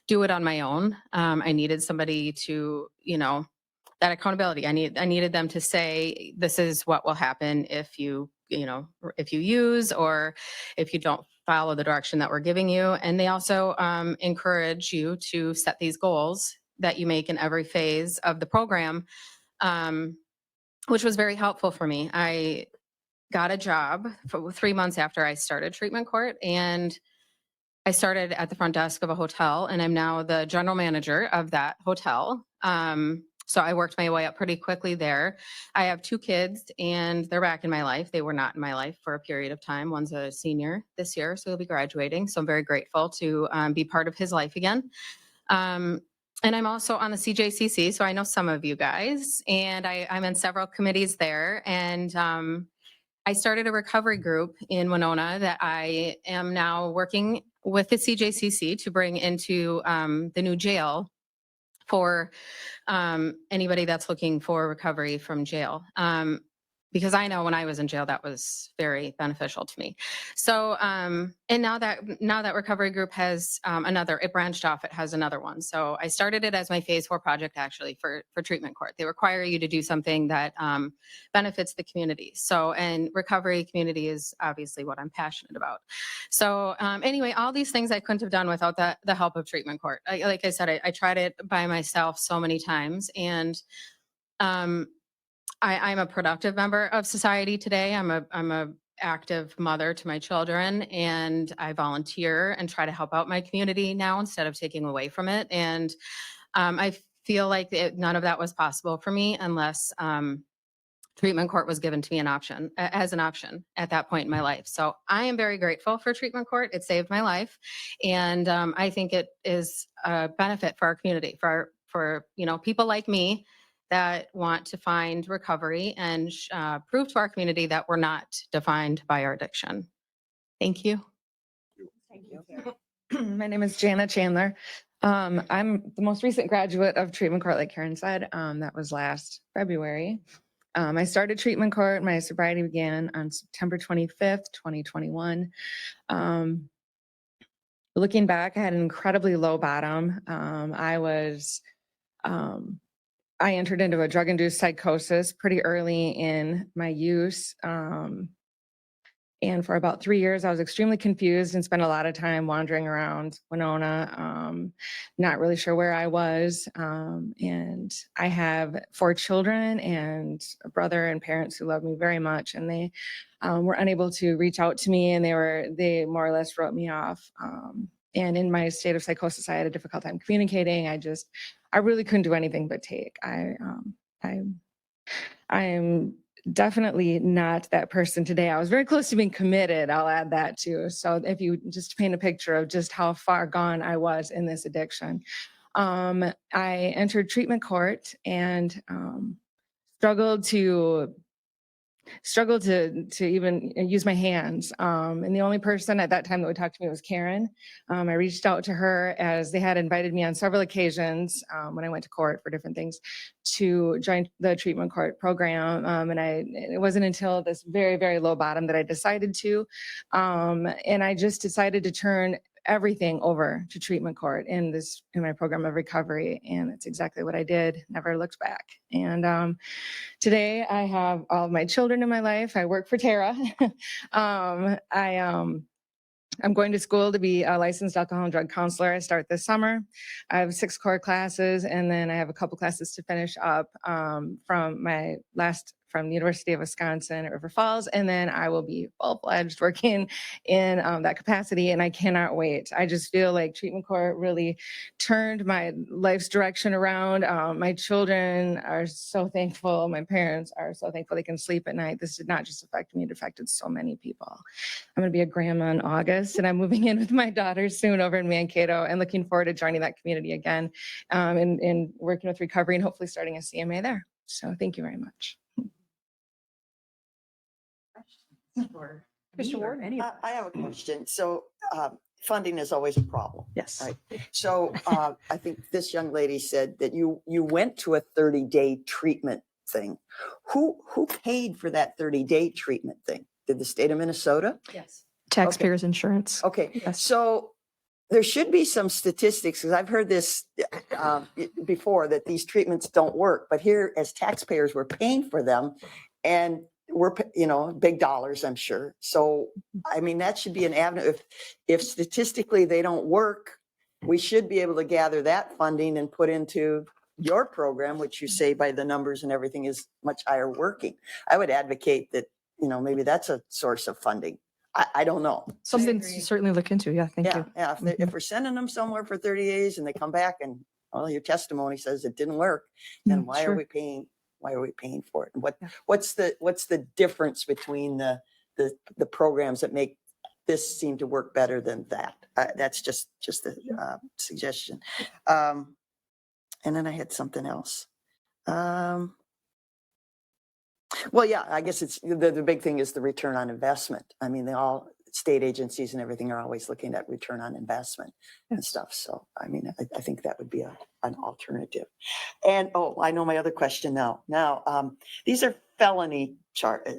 do it on my own. I needed somebody to, that accountability. I needed them to say, this is what will happen if you use, or if you don't follow the direction that we're giving you. And they also encourage you to set these goals that you make in every phase of the program, which was very helpful for me. I got a job for 3 months after I started treatment court, and I started at the front desk of a hotel, and I'm now the general manager of that hotel. So I worked my way up pretty quickly there. I have 2 kids, and they're back in my life. They were not in my life for a period of time. One's a senior this year, so he'll be graduating. So I'm very grateful to be part of his life again. And I'm also on the CJCC, so I know some of you guys, and I'm in several committees there. And I started a recovery group in Winona that I am now working with the CJCC to bring into the new jail for anybody that's looking for recovery from jail. Because I know when I was in jail, that was very beneficial to me. So, and now that recovery group has it branched off, it has another one. So I started it as my phase 4 project, actually, for treatment court. They require you to do something that benefits the community. So, and recovery community is obviously what I'm passionate about. So anyway, all these things I couldn't have done without the help of treatment court. Like I said, I tried it by myself so many times, and I'm a productive member of society today. I'm a active mother to my children, and I volunteer and try to help out my community now instead of taking away from it. And I feel like none of that was possible for me unless treatment court was given to me as an option at that point in my life. So I am very grateful for treatment court. It saved my life, and I think it is a benefit for our community, for people like me that want to find recovery and prove to our community that we're not defined by our addiction. Thank you. Thank you. My name is Jana Chandler. I'm the most recent graduate of treatment court, like Karen said. That was last February. I started treatment court. My sobriety began on September 25th, 2021. Looking back, I had an incredibly low bottom. I entered into a drug-induced psychosis pretty early in my use. And for about 3 years, I was extremely confused and spent a lot of time wandering around Winona, not really sure where I was. And I have 4 children and a brother and parents who love me very much. And they were unable to reach out to me, and they more or less wrote me off. And in my state of psychosis, I had a difficult time communicating. I really couldn't do anything but take. I am definitely not that person today. I was very close to being committed. I'll add that too. So if you just paint a picture of just how far gone I was in this addiction, I entered treatment court and struggled to even use my hands. And the only person at that time that would talk to me was Karen. I reached out to her, as they had invited me on several occasions when I went to court for different things to join the treatment court program. And it wasn't until this very, very low bottom that I decided to. And I just decided to turn everything over to treatment court in my program of recovery. And that's exactly what I did. Never looked back. And today I have all of my children in my life. I work for Tara. I'm going to school to be a licensed alcohol and drug counselor. I start this summer. I have 6 core classes, and then I have a couple classes to finish up from the University of Wisconsin at River Falls, and then I will be full-fledged working in that capacity, and I cannot wait. I just feel like treatment court really turned my life's direction around. My children are so thankful. My parents are so thankful they can sleep at night. This did not just affect me, it affected so many people. I'm going to be a grandma in August, and I'm moving in with my daughter soon over in Mankato, and looking forward to joining that community again and working with recovery and hopefully starting a CMA there. So thank you very much. Mr. Ward, I have a question. So funding is always a problem. Yes. Right. So I think this young lady said that you went to a 30-day treatment thing. Who paid for that 30-day treatment thing? did the state of Minnesota? Yes. Taxpayers insurance. Okay, Yes. so there should be some statistics, because I've heard this before, that these treatments don't work. But here, as taxpayers, we're paying for them, and we're, big dollars, I'm sure. So, I mean, that should be an avenue. If statistically they don't work, we should be able to gather that funding and put into your program, which you say by the numbers and everything is much higher working. I would advocate that, maybe that's a source of funding. I don't know. Something to certainly look into. Yeah, thank you. Yeah, if we're sending them somewhere for 30 days and they come back and, well, your testimony says it didn't work, then why are we paying? Why are we paying for it? And what's the difference between the programs that make this seem to work better than that? That's just a suggestion. And then I had something else. Well, yeah, I guess it's the big thing is the return on investment. I mean, state agencies and everything are always looking at return on investment and stuff. So, I mean, I think that would be an alternative. And, I know my other question now. Now, these are felony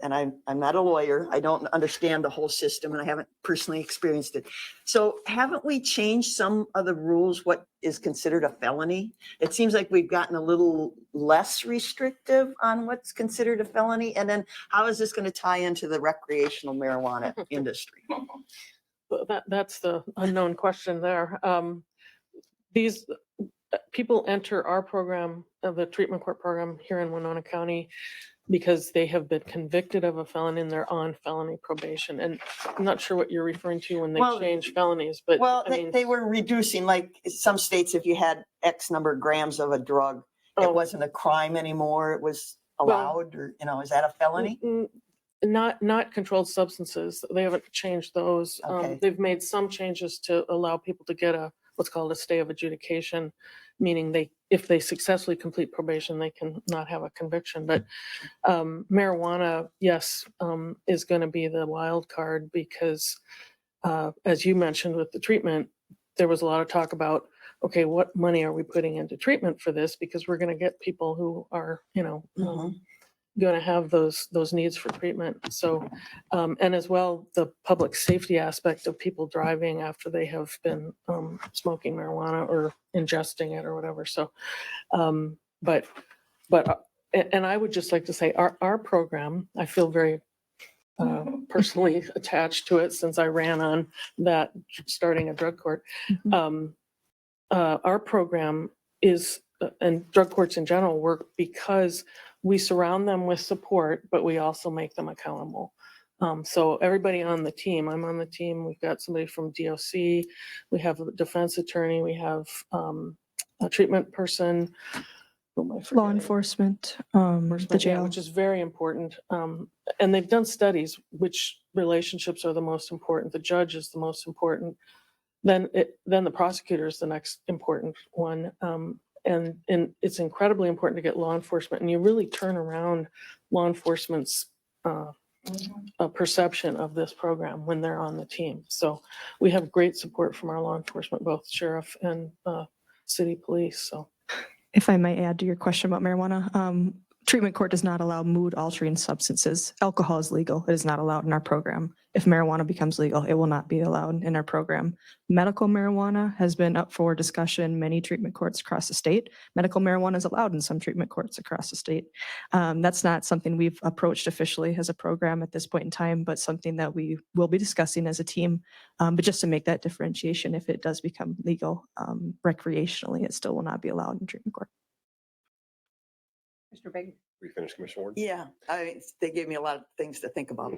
and I'm not a lawyer. I don't understand the whole system and I haven't personally experienced it. So haven't we changed some of the rules, what is considered a felony? It seems like we've gotten a little less restrictive on what's considered a felony. And then how is this going to tie into the recreational marijuana industry? That's the unknown question there. These people enter our program, the treatment court program here in Winona County, because they have been convicted of a felony and they're on felony probation. And I'm not sure what you're referring to when they change felonies, but they were reducing, like some states, if you had X number of grams of a drug, it wasn't a crime anymore. It was allowed, or is that a felony? Not controlled substances. They haven't changed those. Okay. They've made some changes to allow people to get what's called a stay of adjudication, meaning if they successfully complete probation, they can not have a conviction. But marijuana, yes, is going to be the wild card because, as you mentioned with the treatment, there was a lot of talk about, okay, what money are we putting into treatment for this? Because we're going to get people who are, going to have those needs for treatment. So, and as well, the public safety aspect of people driving after they have been smoking marijuana or ingesting it or whatever. So, but I would just like to say our program, I feel very personally attached to it since I ran on that starting a drug court. Our program is, and drug courts in general work because we surround them with support, but we also make them accountable. So everybody on the team, I'm on the team, we've got somebody from DOC, we have a defense attorney, we have a treatment person, law enforcement, the jail. which is very important. And they've done studies, which relationships are the most important. The judge is the most important. Then the prosecutor is the next important one. And it's incredibly important to get law enforcement, and you really turn around law enforcement's perception of this program when they're on the team. So we have great support from our law enforcement, both sheriff and city police. So, if I might add to your question about marijuana, treatment court does not allow mood altering substances. Alcohol is legal. It is not allowed in our program. If marijuana becomes legal, it will not be allowed in our program. Medical marijuana has been up for discussion in many treatment courts across the state. Medical marijuana is allowed in some treatment courts across the state. That's not something we've approached officially as a program at this point in time, but something that we will be discussing as a team. But just to make that differentiation, if it does become legal recreationally, it still will not be allowed in treatment court. Mr. Big. We finished, Commissioner Ward? Yeah, they gave me a lot of things to think about.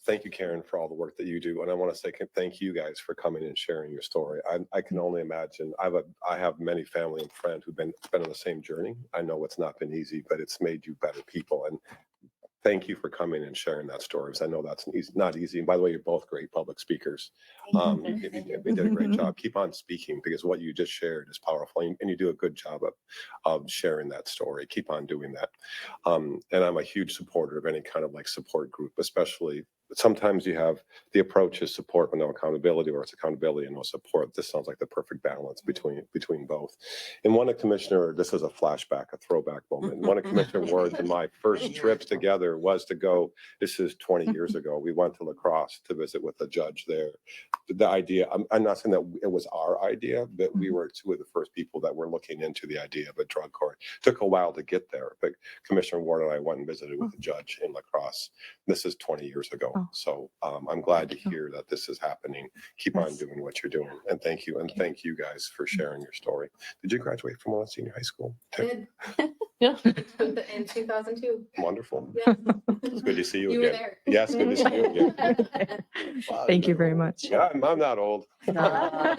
Thank you, Karen, for all the work that you do. And I want to say thank you guys for coming and sharing your story. I can only imagine. I have many family and friends who've been on the same journey. I know it's not been easy, but it's made you better people. And thank you for coming and sharing that story, because I know that's not easy. And by the way, you're both great public speakers. You did a great job. Keep on speaking, because what you just shared is powerful, and you do a good job of sharing that story. Keep on doing that. And I'm a huge supporter of any kind of support group, especially sometimes you have the approach is support with no accountability, or it's accountability and no support. This sounds like the perfect balance between both. And one of Commissioner, this is a flashback, a throwback moment. One of Commissioner Ward's and my first trips together was to go, this is 20 years ago. We went to La Crosse to visit with the judge there. The idea, I'm not saying that it was our idea, but we were two of the first people that were looking into the idea of a drug court. Took a while to get there, but Commissioner Ward and I went and visited with the judge in La Crosse. This is 20 years ago. So I'm glad to hear that this is happening. Keep on doing what you're doing. And thank you. And thank you guys for sharing your story. Did you graduate from Winona Senior High School? Yeah. In 2002. Wonderful. Yeah. It's good to see you You were again. there. Yes, good to see you again. Wow, Thank you very much. Yeah, I'm not old. I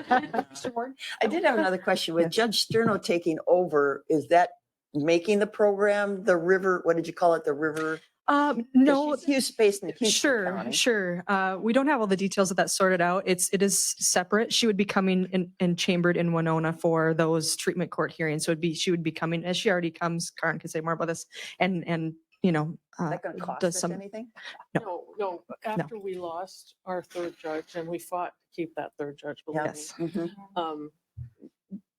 did have another question. With Judge Sterno taking over, is that making the program the river, what did you call it? The river? No, He's based in Houston sure, County. sure. We don't have all the details of that sorted out. It is separate. She would be coming in and chambered in Winona for those treatment court hearings. So she would be coming, as she already comes. Karen can say more about this, and you know, Is that going to cost does us some. anything? No, after we lost our third judge and we fought to keep that third judge, believe Yes. me,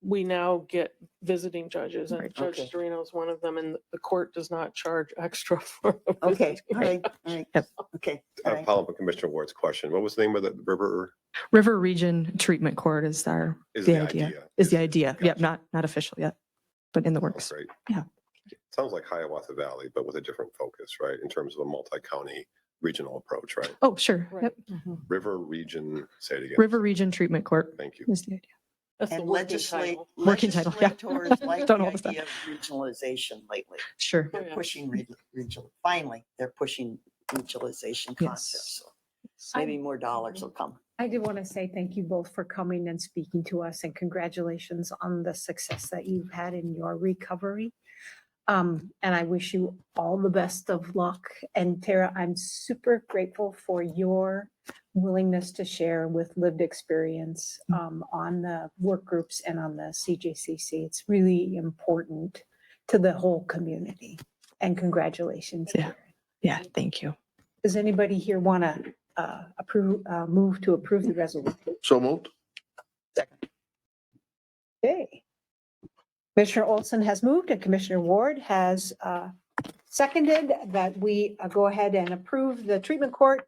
we now get visiting judges, and Judge Okay. Storino is one of them, and the court does not charge extra for a Okay, visiting all right, judge. all right. Yep. Okay. all right. Follow up on Commissioner Ward's question. What was the name of the river? River Region Treatment Court is the idea. Is the idea. Yep, not official yet, but in the works. Great. Yeah. Sounds like Hiawatha Valley, but with a different focus, right? In terms of a multi-county regional approach, right? Oh, sure. Right. Yep. River Region, say it again. River Region Treatment Court Thank you. is the idea. That's the And working title. Working title, yeah. legislators like Don't the know the stuff. idea of regionalization lately. Sure. Oh, They're yeah. pushing regional, finally, they're pushing regionalization concepts. So maybe more dollars will come. I did want to say thank you both for coming and speaking to us, and congratulations on the success that you've had in your recovery. And I wish you all the best of luck. And Tara, I'm super grateful for your willingness to share with lived experience on the work groups and on the CJCC. It's really important to the whole community. And congratulations. Yeah. Karen. Yeah. Thank you. Does anybody here want to move to approve the resolution? So moved. Okay. Commissioner Olson has moved and Commissioner Ward has seconded that we go ahead and approve the treatment court,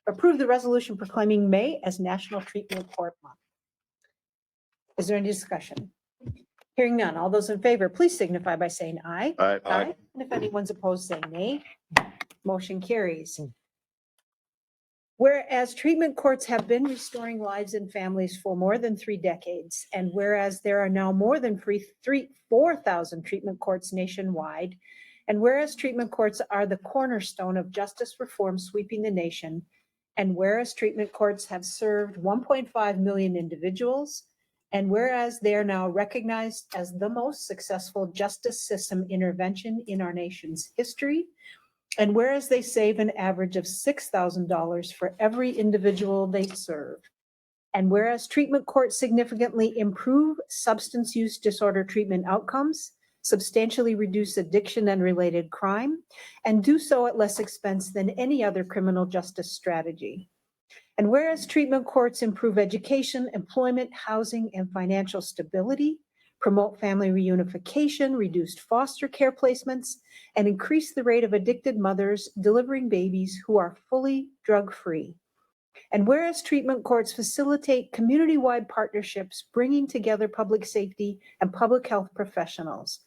approve the resolution proclaiming May as National Treatment Court Month. Is there any discussion? Hearing none. All those in favor, please signify by saying aye. Aye. And if anyone's opposed, say nay. Motion carries. Whereas treatment courts have been restoring lives and families for more than 3 decades, and whereas there are now more than 4,000 treatment courts nationwide, and whereas treatment courts are the cornerstone of justice reform sweeping the nation, and whereas treatment courts have served 1.5 million individuals, and whereas they are now recognized as the most successful justice system intervention in our nation's history, and whereas they save an average of $6,000 for every individual they serve, and whereas treatment courts significantly improve substance use disorder treatment outcomes, substantially reduce addiction and related crime, and do so at less expense than any other criminal justice strategy. And whereas treatment courts improve education, employment, housing, and financial stability, promote family reunification, reduced foster care placements, and increase the rate of addicted mothers delivering babies who are fully drug-free. And whereas treatment courts facilitate community-wide partnerships bringing together public safety and public health professionals.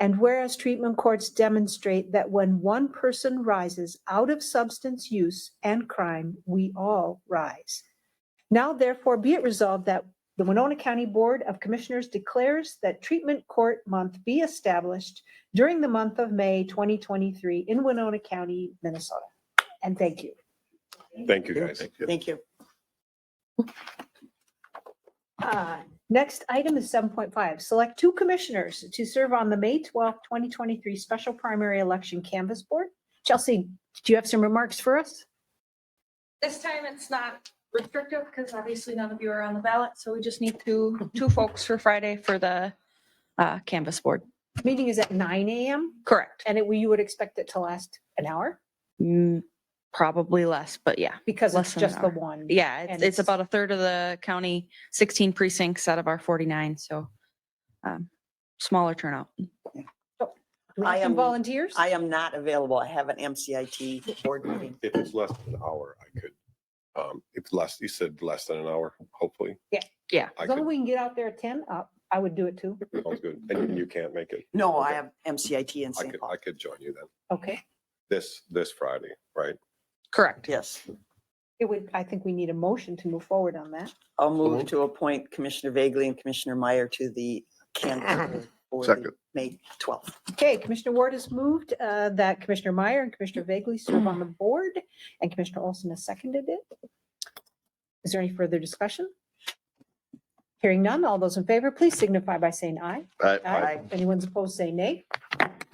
And whereas treatment courts demonstrate that when one person rises out of substance use and crime, we all rise. Now, therefore, be it resolved that the Winona County Board of Commissioners declares that Treatment Court Month be established during the month of May 2023 in Winona County, Minnesota. And thank you. Thank you, guys. Thank you. Next item is 7.5. Select 2 commissioners to serve on the May 12th, 2023 Special Primary Election Canvas Board. Chelsea, do you have some remarks for us? This time it's not restrictive because obviously none of you are on the ballot. So we just need two folks for Friday for the canvas board. Meeting is at 9 a.m. Correct. And you would expect it to last an hour? Probably less, but yeah. Because less it's than an just the hour. one. Yeah, and it's about a third of the county, 16 precincts out of our 49, so smaller turnout. Do we I have some am- volunteers? I am not available. I have an MCIT board meeting. If it's less than an hour, I could, if less, you said less than an hour, hopefully. Yeah. I As long as could, we can get out there at 10, I would do it too. sounds good. And you can't make it. No, I Okay. have MCIT in I St. could, Paul. I could join you then. Okay. This Friday, right? Correct. Yes. I think we need a motion to move forward on that. I'll move moved. to appoint Commissioner Vagley and Commissioner Meyer to the canvas for the Second. May 12th. Okay, Commissioner Ward has moved that Commissioner Meyer and Commissioner Vagley serve on the board, and Commissioner Olson has seconded it. Is there any further discussion? Hearing none, all those in favor, please signify by saying aye. Aye. If anyone's opposed, say nay.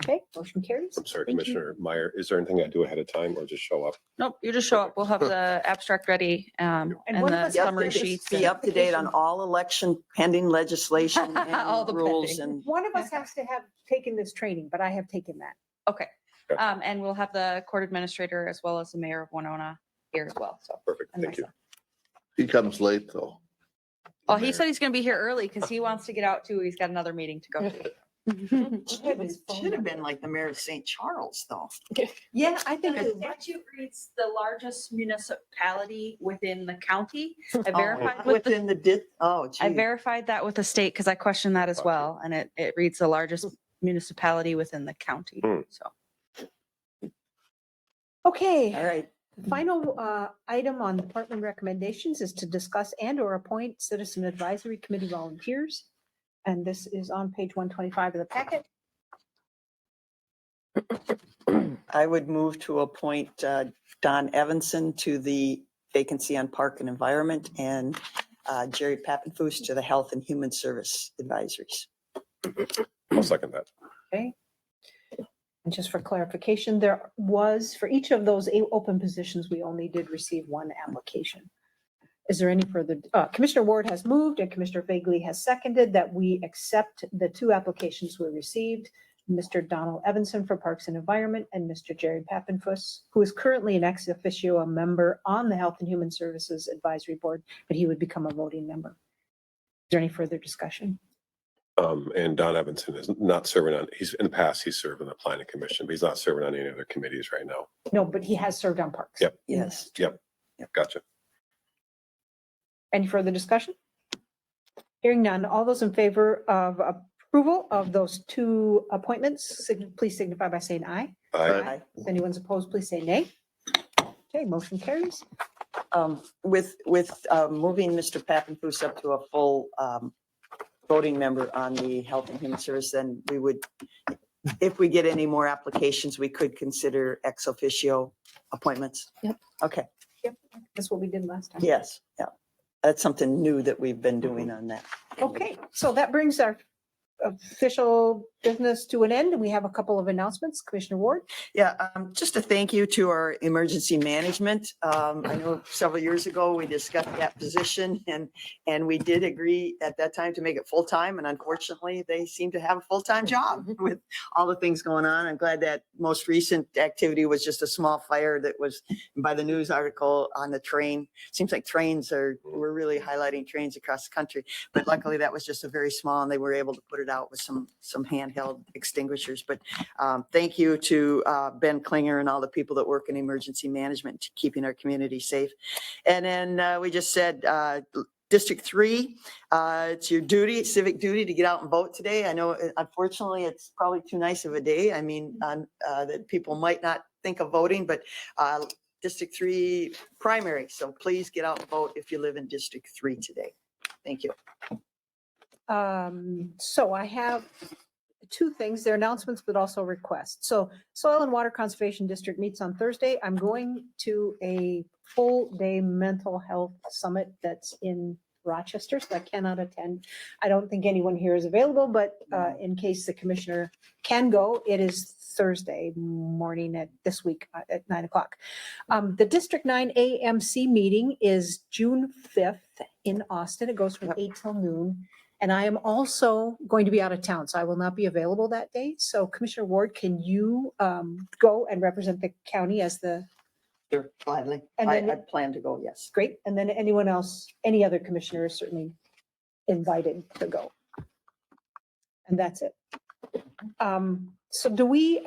Okay, motion carries. I'm sorry, Thank you. Commissioner Meyer, is there anything I do ahead of time or just show up? Nope, you just show up. We'll have the abstract ready and one of the us has to summary just sheets. Be up to date on all election pending legislation All and the rules pending. and One of us has to have taken this training, but I have taken that. Okay. And we'll have the court administrator as well as the mayor of Winona here as well, so. Perfect, and thank you. myself. He comes late though. Oh, he said he's gonna be here early because he wants to get out too. He's got another meeting to go to. should have been like the mayor of St. Charles though. Yeah, I think. The statute reads the largest municipality within the county. I verified with the, Within the, I gee. verified that with the state because I questioned that as well. And it reads the largest municipality within the county, so. Okay. All right. The final item on department recommendations is to discuss and or appoint citizen advisory committee volunteers. And this is on page 125 of the packet. I would move to appoint Don Evanson to the vacancy on Park and Environment and Jerry Pappenfuss to the Health and Human Service Advisories. I'll second that. Okay. And just for clarification, there was, for each of those 8 open positions, we only did receive 1 application. Is there any further, Commissioner Ward has moved and Commissioner Vagley has seconded that we accept the 2 applications we received. Mr. Donald Evanson for Parks and Environment and Mr. Jerry Pappenfuss, who is currently an ex officio member on the Health and Human Services Advisory Board, but he would become a voting member. Is there any further discussion? And Don Evanson is not serving on, in the past, he's served on the planning commission, but he's not serving on any other committees right now. No, but he has served on parks. Yep. Yes. Yep. Gotcha. Any further discussion? Hearing none, all those in favor of approval of those 2 appointments, please signify by saying aye. Aye. If anyone's opposed, please say nay. Okay, motion carries. With moving Mr. Pappenfuss up to a full voting member on the Health and Human Service, then we would, if we get any more applications, we could consider ex officio appointments. Yep. Okay. Yep, that's what we did last time. Yes. Yeah. That's something new that we've been doing on that. Okay, so that brings our official business to an end, and we have a couple of announcements. Commissioner Ward? Yeah, just a thank you to our emergency management. I know several years ago, we discussed that position and we did agree at that time to make it full-time. And unfortunately, they seem to have a full-time job with all the things going on. I'm glad that most recent activity was just a small fire that was by the news article on the train. Seems like we're really highlighting trains across the country. But luckily that was just a very small, and they were able to put it out with some handheld extinguishers. But thank you to Ben Klinger and all the people that work in emergency management, keeping our community safe. And then we just said, District 3, it's your duty, civic duty to get out and vote today. I know, unfortunately, it's probably too nice of a day. I mean, that people might not think of voting, but District 3 primary. So please get out and vote if you live in District 3 today. Thank you. So I have 2 things. They're announcements, but also requests. So Soil and Water Conservation District meets on Thursday. I'm going to a full day mental health summit that's in Rochester, so I cannot attend. I don't think anyone here is available, but in case the commissioner can go, it is Thursday morning this week at 9 o'clock. The District 9 AMC meeting is June 5th in Austin. It goes from 8 till noon. And I am also going to be out of town, so I will not be available that day. So Commissioner Ward, can you go and represent the county as the Sure, gladly. And then- I plan to go, yes. Great. And then anyone else, any other commissioner is certainly invited to go. And that's it. So do we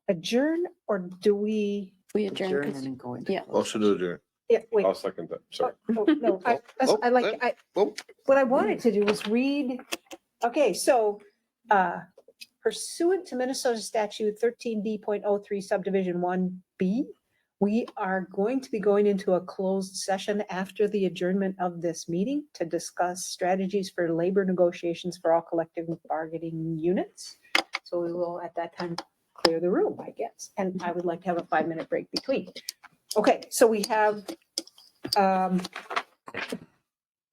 adjourn or do we? We adjourn. Adjourn 'cause- and then go into Yeah. Motion to adjourn. Yeah, wait. I'll second that. Sorry. Oh, no, Oh, what I wanted to do was read, okay, so pursuant to Minnesota statute 13D.03 subdivision 1B, we are going to be going into a closed session after the adjournment of this meeting to discuss strategies for labor negotiations for all collective bargaining units. So we will at that time clear the room, I guess. And I would like to have a 5-minute break between. Okay, so we have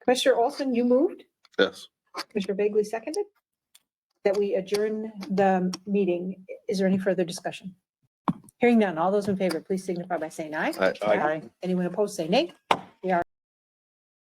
Commissioner Olson, you moved? yes. Commissioner Bagley seconded? That we adjourn the meeting. Is there any further discussion? Hearing none, all those in favor, please signify by saying aye. Aye. Aye. Anyone opposed, say nay. We are